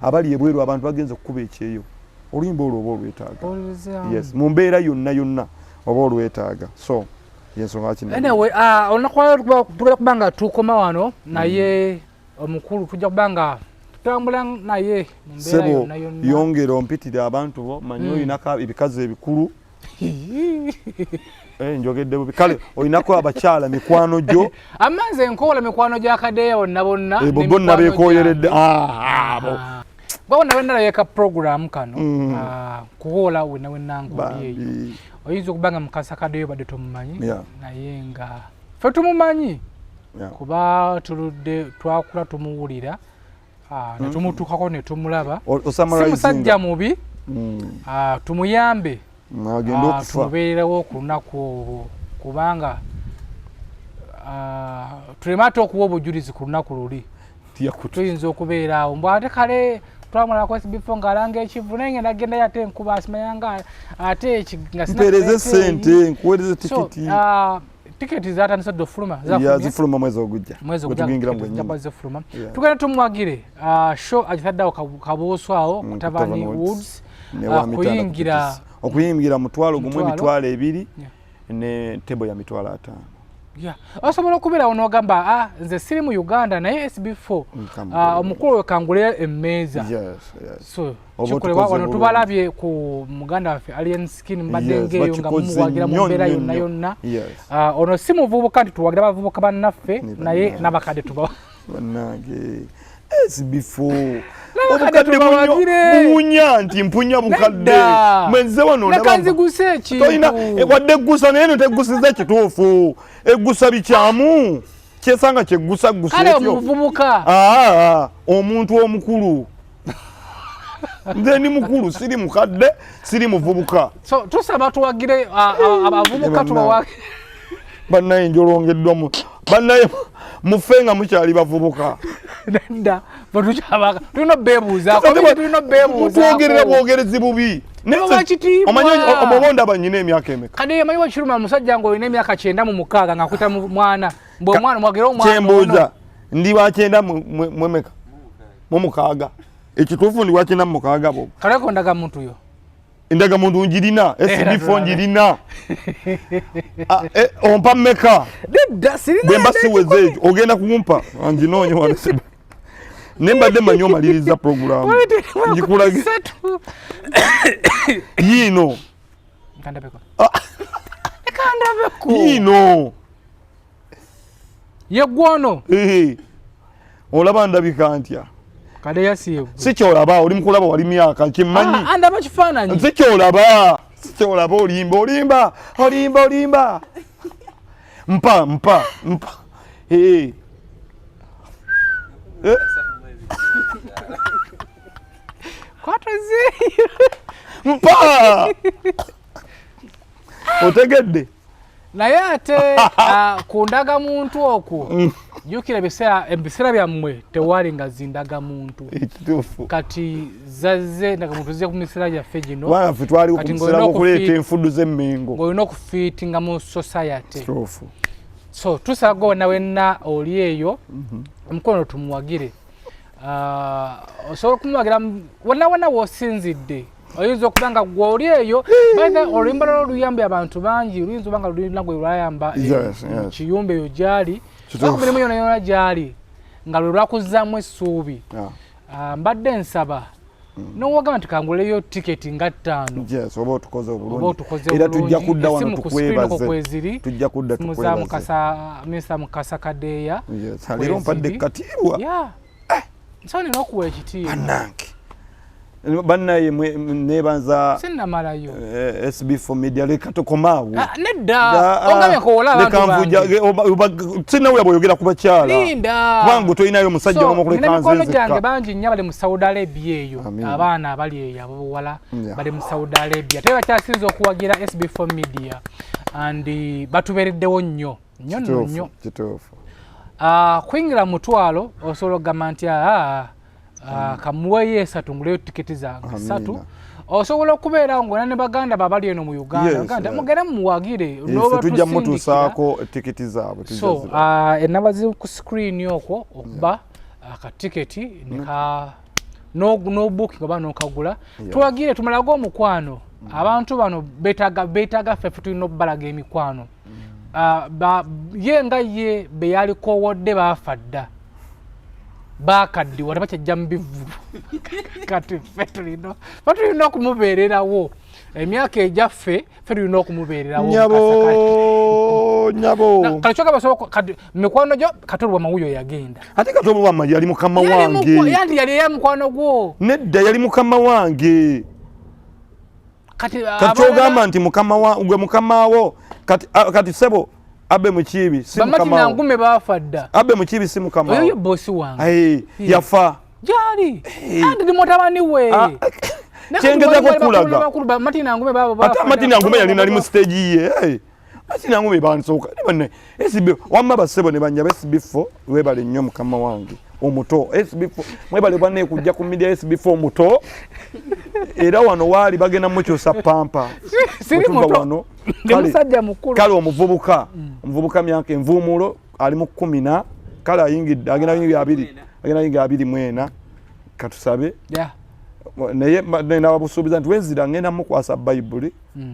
abali ebweru abantu bagenza okukuba ekyeyo oluyimba olwo oba olwetaaga yes mu mbeera yonna oba olwetaaga so yensonga kino anyway olunaku tugenda kubanga tukoma wano naye omukulu tujja kubanga tutambula naye mu mbeera yonna yongera ompitire abantu bo manyi olinako ebikazi ebikulu njogedde bubi kale olinako abakyala mikwano gyo amanze enkola mikwano gya Kadeya bonna bonna bekoyeredde bonna nalabeka program kano kuwola wenna ng'oli eyo oyinza okubanga mukasa Kadeya badde tomumanyi naye nga ffe tumumanyi kuba tuludde twakula tumuwulira netumutuukako ne tumulaba si musajja mubi tumuyambe tumubeererawo ku lunaku olwo kubanga tuleme ate okuwa obujulizi ku lunaku luli tuyinza okubeera awo mbw ate kale twamulako SB4 ng'alanga ekivu naye ngenda genda ate enkuba asimanyanga ate mpereze sente nkuweereze tikiti tiketi zatandise dde ofuluma zifuluma mwezi ogujja zifuluma tugenda tumwagire show agitaddeawo kabuuso awo kutabani woods okuyingira mutwalo gumu emitwalo ebiri ne tebo ya mitwalo 5 osobola okubeerawo n'ogamba nze siri mu Uganda naye SB4 omukulu wekangulira emmeeza so kikolebwa wano tubalabye ku muganda waffe Alien Skin mbadde ngeeyo nga mumuwagira mu mbeera yonna ono si muvubuka nti tuwagira abavubuka bannaffe naye n'abakadde tubawa bannange SB4 obukadde bunya nti mpunya bukadde mwenze wano nakanzigusa ekintu toyina wadde eggusa naye no teggusiza ekituufu eggusa bikyamu kyesanga kyeggusa kale omuvubuka omuntu omukulu nze ni mukulu siri mukadde siri muvubuka so tusaba tuwagire abavubuka tubawagire bannaye njolongeddwamu bannaye mufe nga mukyali bavubuka nda batukyabaka tulina beebuuzaako twogerera bwogerezi bubi omubonda banyina emyaka emeka Kadeya manyi wakiruma musajja nga olina emyaka 96 nga kwita mwana omwana mwagera omwana kyembuuza ndi wa 9 mwemeka mu 6 ekituufu ndi wa 9 mu 6 bo kaleko ndaga muntu yo ndaga muntu njirina SB4 njirina ompa meka bwemba siweze ekyo ogenda kumpa anjinoonye wanasebe nembadde manyi omaliriza programu njikulage yino yino yegwono olaba ndabika ntya Kadeya siyebu si kyolaba oli mukulaba wali myaka kimmanyi andaba kifaananyi si kyolaba olimba mpa mpa otegedde naye ate kundaga muntu okwo jukira ebiseera byammwe tewali nga zindaga muntu kati zazze ndaga muntu zze ku miseera gyaffe gino baffe twali okuleeta enfudu z'emmengo ng'olina okufiitinga mu society so tusago na wenna oli eyo mkono tumuwagire osobola kumuwagira wonna wosinzidde oyinza okubanga gwe oli eyo baitha oluyimba lwo luyambye abantu bangi luyinza obanga lulina gwe lwayamba kiyumba eyo gyali mirimu yona yona gyali nga lwe lwakuzzaamu essuubi mbadde nsaba n'owagamba nti kanguleyo tiketi nga 5 oba otukoze obulungi era tujja kudda wano tukwebaze tujja kudda tukwebaze Mr. Mukasa Kadeya leero mpadde katiibwa nsaba nina okuwa ekitiibwa annange bannaye nebanza sinnamalayo SB4 Media leka tokomaawo nedda ongamye kowola abantu sinnawe bw'oyogera ku bakyala kubanga tolinayo musajja n'omu kuleka nze mikono gyange bangi nnyo bali mu Saudi Arabia eyo abaana abali eyo ababuwala bali mu Saudi Arabia te bakyasinza okuwagira SB4 Media and batubeereddewo nnyo kituufu kuyingira mutwalo osobola okugamba nti kamuweyo 3 nguleyo tiketi zange 3 osobola okubeerawo ng'ona ne baganda babali eno mu Uganda baganda mugere muwagire tujja mutuusaako tiketi zaabwe so enamba ziri ku screen okwo okuba akatiketi n'obooking oba n'okagula tuwagire tumalaga omukwano abantu bano beetaaga ffe tulina okubalaga emikwano ye nga ye be yalikowodde baafa dda bakaddiwa tebakyajja mu bivulu kati ffe tulina okumubeererawo emyaka egyaffe ffe tulina okumubeererawo nyabo kalichoka basobola mikwano gyo Kato Lubwama wuyo yagenda ate Kato Lubwama yali mukama wange yandi yali ya mukwano gwo nedda yali mukama wange kati ogamba nti gwe mukamawo kati sebo abe mukibi si mukama bamati nangume bafa dda abe mukibi si mukama oyo bosi wange yafa jali ndi mutabani we kyengeza ko kulaga bamati nangume babo ate amati nangume yali nali mu stage ye ati nangume bansoka bane SB wamma basebo ne banja SB4 webale nnyo mukama wange omuto SB4 mwebale bane kujja ku media SB4 omuto era wano wali bagenda muchosa pampa siri muto ndi musajja mukulu kale omuvubuka myaka envumulo ali mu 10 kale ayingidde agenda yingi 2 katusabe naye nababusuubiza nti wenzira ngenda mukwasa Bayibuli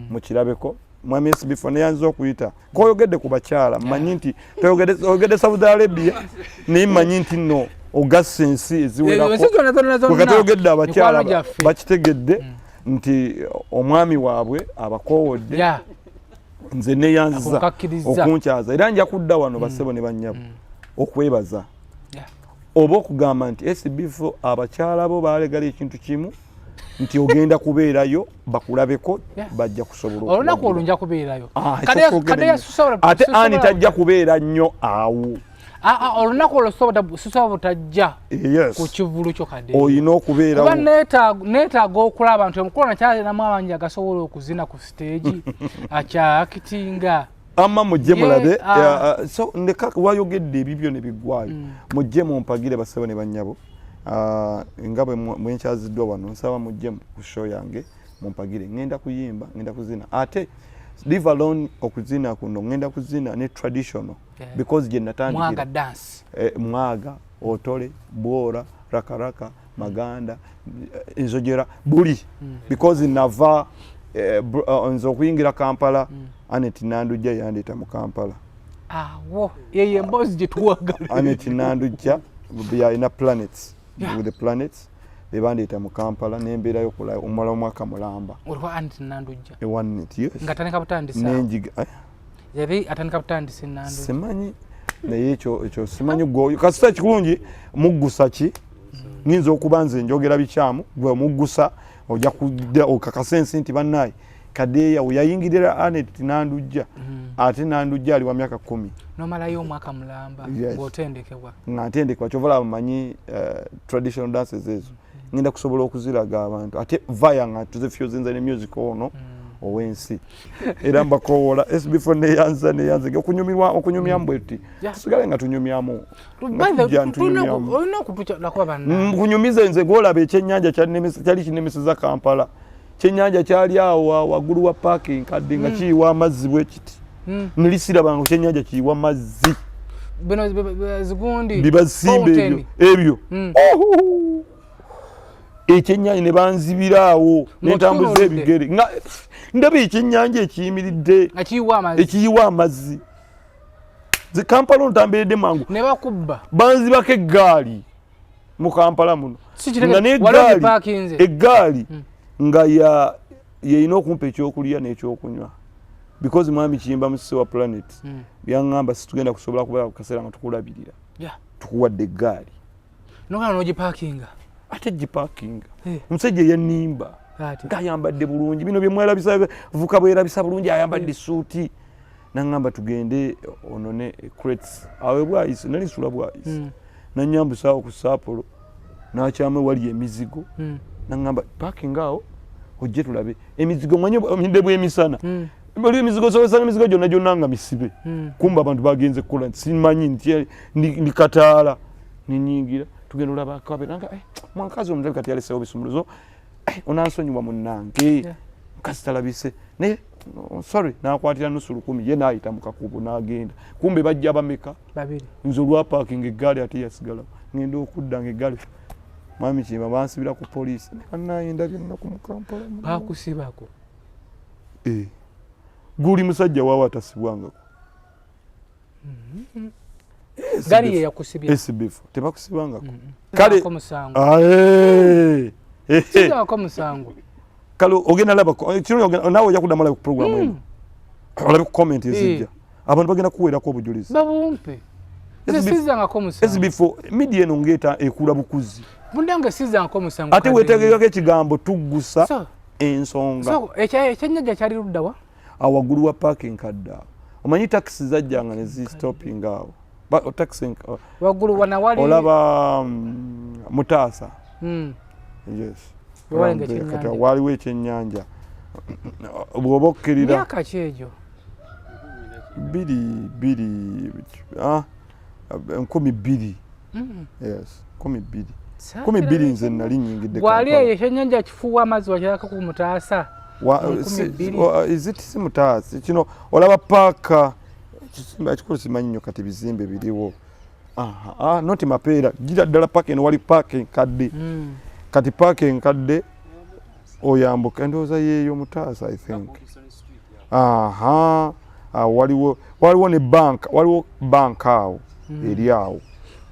mukirabeko mwami SB4 neyanza okuyita koyogedde ku bakyala manyi nti toyogedde Saudi Arabia naye manyi nti no ogassa ensi eziwerako toyogedde abakyala bakitegedde nti omwami waabwe abakowodde nze neyanza okunkyaza era nja kudda wano basebo ne bannyabo okwebaza oba okugamba nti SB4 abakyala bo balegala ekintu kimu nti ogenda kubeerayo bakulabeko bajja kusobola olunaku olunja kubeerayo ate ani tajja kubeera nnyo awo olunaku olusobola butajja ku kivulu kyo Kadeya olina okubeerawo kuba neetaaga okulaba nti omukulu nakyalinamu abangi agasobola okuzina ku stage akyakitinga amma mujje mulabe so ndeka wayogedde ebibyo ne biggwayo mujje mumpagire basebo ne bannyabo nga bwe nkyaziddwa wano nsaba mujje ku show yange mumpagire ngenda kuyimba ngenda kuzina ate leave alone okuzina kuno ngenda kuzina ne traditional because je natandikira mwaga dance mwaga otole bwora rakaraka maganda enzojera buli because nava nzo kuyingira Kampala Anet Nandujja yandeta mu Kampala wo yeye mbozi gituwaga Anet Nandujja ina planets with the planets bebandeta mu Kampala nembera yokola omala mwaka mulamba olwa Anet Nandujja Anet yes ngataneka butandisa nenjiga yabi ataneka butandisa Nandujja simanyi naye ekyo simanyi gwo kasita kikulungi muggusa ki nginza okubanze njogera bikyamu gwe muggusa ojja kudda okakasensi nti bannaye Kadeya uyayingirira Anet Nandujja ate Nandujja ali wa myaka 10 nomalayo omwaka mulamba ng'otendekebwa ng'atendekebwa kyovala bamanyi traditional dances ezo ngenda kusobola okuziraga abantu ate vaya nga tuzefyozenza ne music ono owensi era mbakowola SB4 neyanza okunyumya mbweti tusigale nga tunyumyamu kunyumiza nze gwolaba ekyennyanja kyali kinemeseza Kampala kyennyanja kyali awo waggulu wa parking kadde nga kiyiwa amazzi bwe kiti nilisirabanga ekyennyanja kiyiwa mazzi bino zigundi bibasimbe ebyo ekyennyanja ne banzibiraawo nentambuza ebigere ndaba ekyennyanja ekiyimiridde ekiyiwa amazzi Kampala ontambiridde mangu ne bakubba banzibako eggaali mu Kampala muno eggaali nga yeyina okumpa ekyokulya n'ekyokunywa because mwami Kiyimba musisi wa planet byaŋŋamba situgenda kusobola kubeera ku kaseera nga tukulabirira tukuwadde eggaali nogana n'ogipakinga ate gipakinga omusajja eyannimba ng'ayambadde bulungi bino bye mwerabisa vuka bwerabisa bulungi ayambadde suuti naŋŋamba tugende onone crates awe bwayise nali nsula bwayise nanyambusaawo ku Saapolo n'akyama wali emizigo naŋŋamba parking awo ojje tulabe emizigo mwanye ominde bw'emisana bali emizigo sobesanga emizigo gyonna nga misibe kumba abantu bagenze kukola simanyi nti ndi Kataala ninyingira tugenda olaba akaberanga mwakazi omuzabi kati yalesewo bisumuluzo onansonyiwa munnange mukasi talabise naye sorry nakwatira nusu 10 ye naayita mu kakubo n'agenda kumbe bajja bameka babiri nze olwa parking eggaali ate yasigala ngenda okudda ng'eggaali mwami Kiyimba bansibira ku poliisi naayenda byennaku mu Kampala bakusibako guli musajja waawo atasibwangako gari ye yakusibya SB4 tebakusibwangako kale ko musango kale ogenda laba kino nawe ojja kudda mala ku program eno olabe ku comment ezijja abantu bagenda kuweerako obujulizi babumpe sizangako musango SB4 media eno ngeta ekula bukuzi bundange sizangako musango ate wetegekako ekigambo Tuggussa Enssonga so ekyennyanja kyali luddawa awagulu wa parking kadda omanyi taxi zajjanga ne stopping awo taxi wagulu wana wali olaba Mutaasa yes kati waliwo ekyennyanja bw'oba okkirira myaka ki egyo 12 yes 12 nze nali nyingidde gwali eyo ekyennyanja kifuuwa amazzi wakiraka ku Mutaasa si Mutaasa kino olaba paaka kisimba ekikulu simanyi nnyo kati bizimbe biriwo noti Mapeera gira ddala paaka eno wali paaka enkadde kati paaka enkadde oyambuka endowooza yeeyo Mutaasa I think waliwo ne bank waliwo bank awo eri awo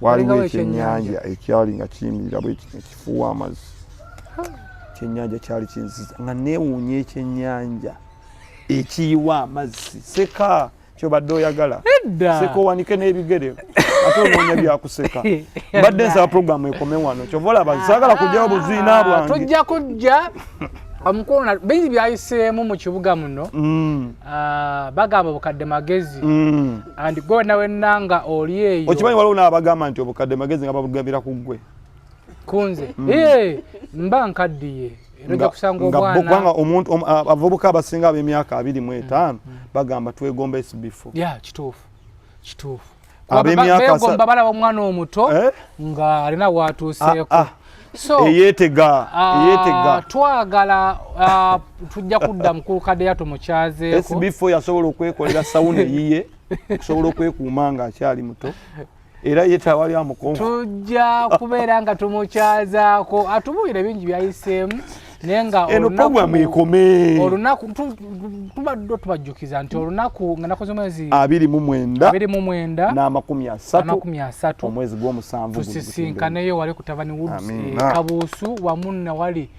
waliwo ekyennyanja ekyali nga kiyimirira bwekifuuwa amazzi ekyennyanja kyali kinziza nga neewuunya ekyennyanja ekiyiwa amazzi seka kyobadde oyagala seka owanike n'ebigere ate onoonya byakuseka mbadde nsaba programu ekome wano kyova olaba saagala kujjawo buziina bwange tujja kujja omukulu bingi byayiseemu mu kibuga muno bagamba obukadde magezi andi gwe nawennanga oli eyo okimanyi waliwo n'abagamba nti obukadde magezi nga babugambira ku ggwe kunze mba nkaddiye ojja kusanga obwana omuntu abavubuka abasinga ab'emyaka 25 bagamba twegomba SB4 kituufu begomba balaba omwana omuto nga alina watuuseeko so yeetega twagala tujja kudda mukulu Kadeya tumukyazeeko SB4 yasobola okwekolera sawuna eyiye okusobola okwekuuma nga akyali muto era yetawali amukonfu tujja kubeera nga tumukyazaako atubuulire bingi byayiseemu naye nga eno programu ekome olunaku tubadde tubajjukiza nti olunaku nga nakoze mwezi 29 n'amakumi 30 omwezi gw'omusanvu tusisinkaneyo wali ku Tavani Woods Kabuusu wamu na wali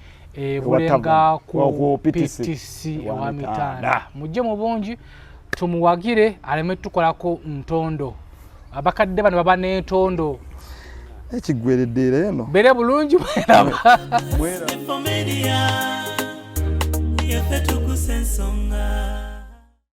Bulenga ku PTC wa Mitanda mujje mu bungi tumuwagire aleme tukolako ntondo abakadde bano baba n'entondo ekigweredde era eno bere bulungi SB4 Media, Tuggussa Enssonga.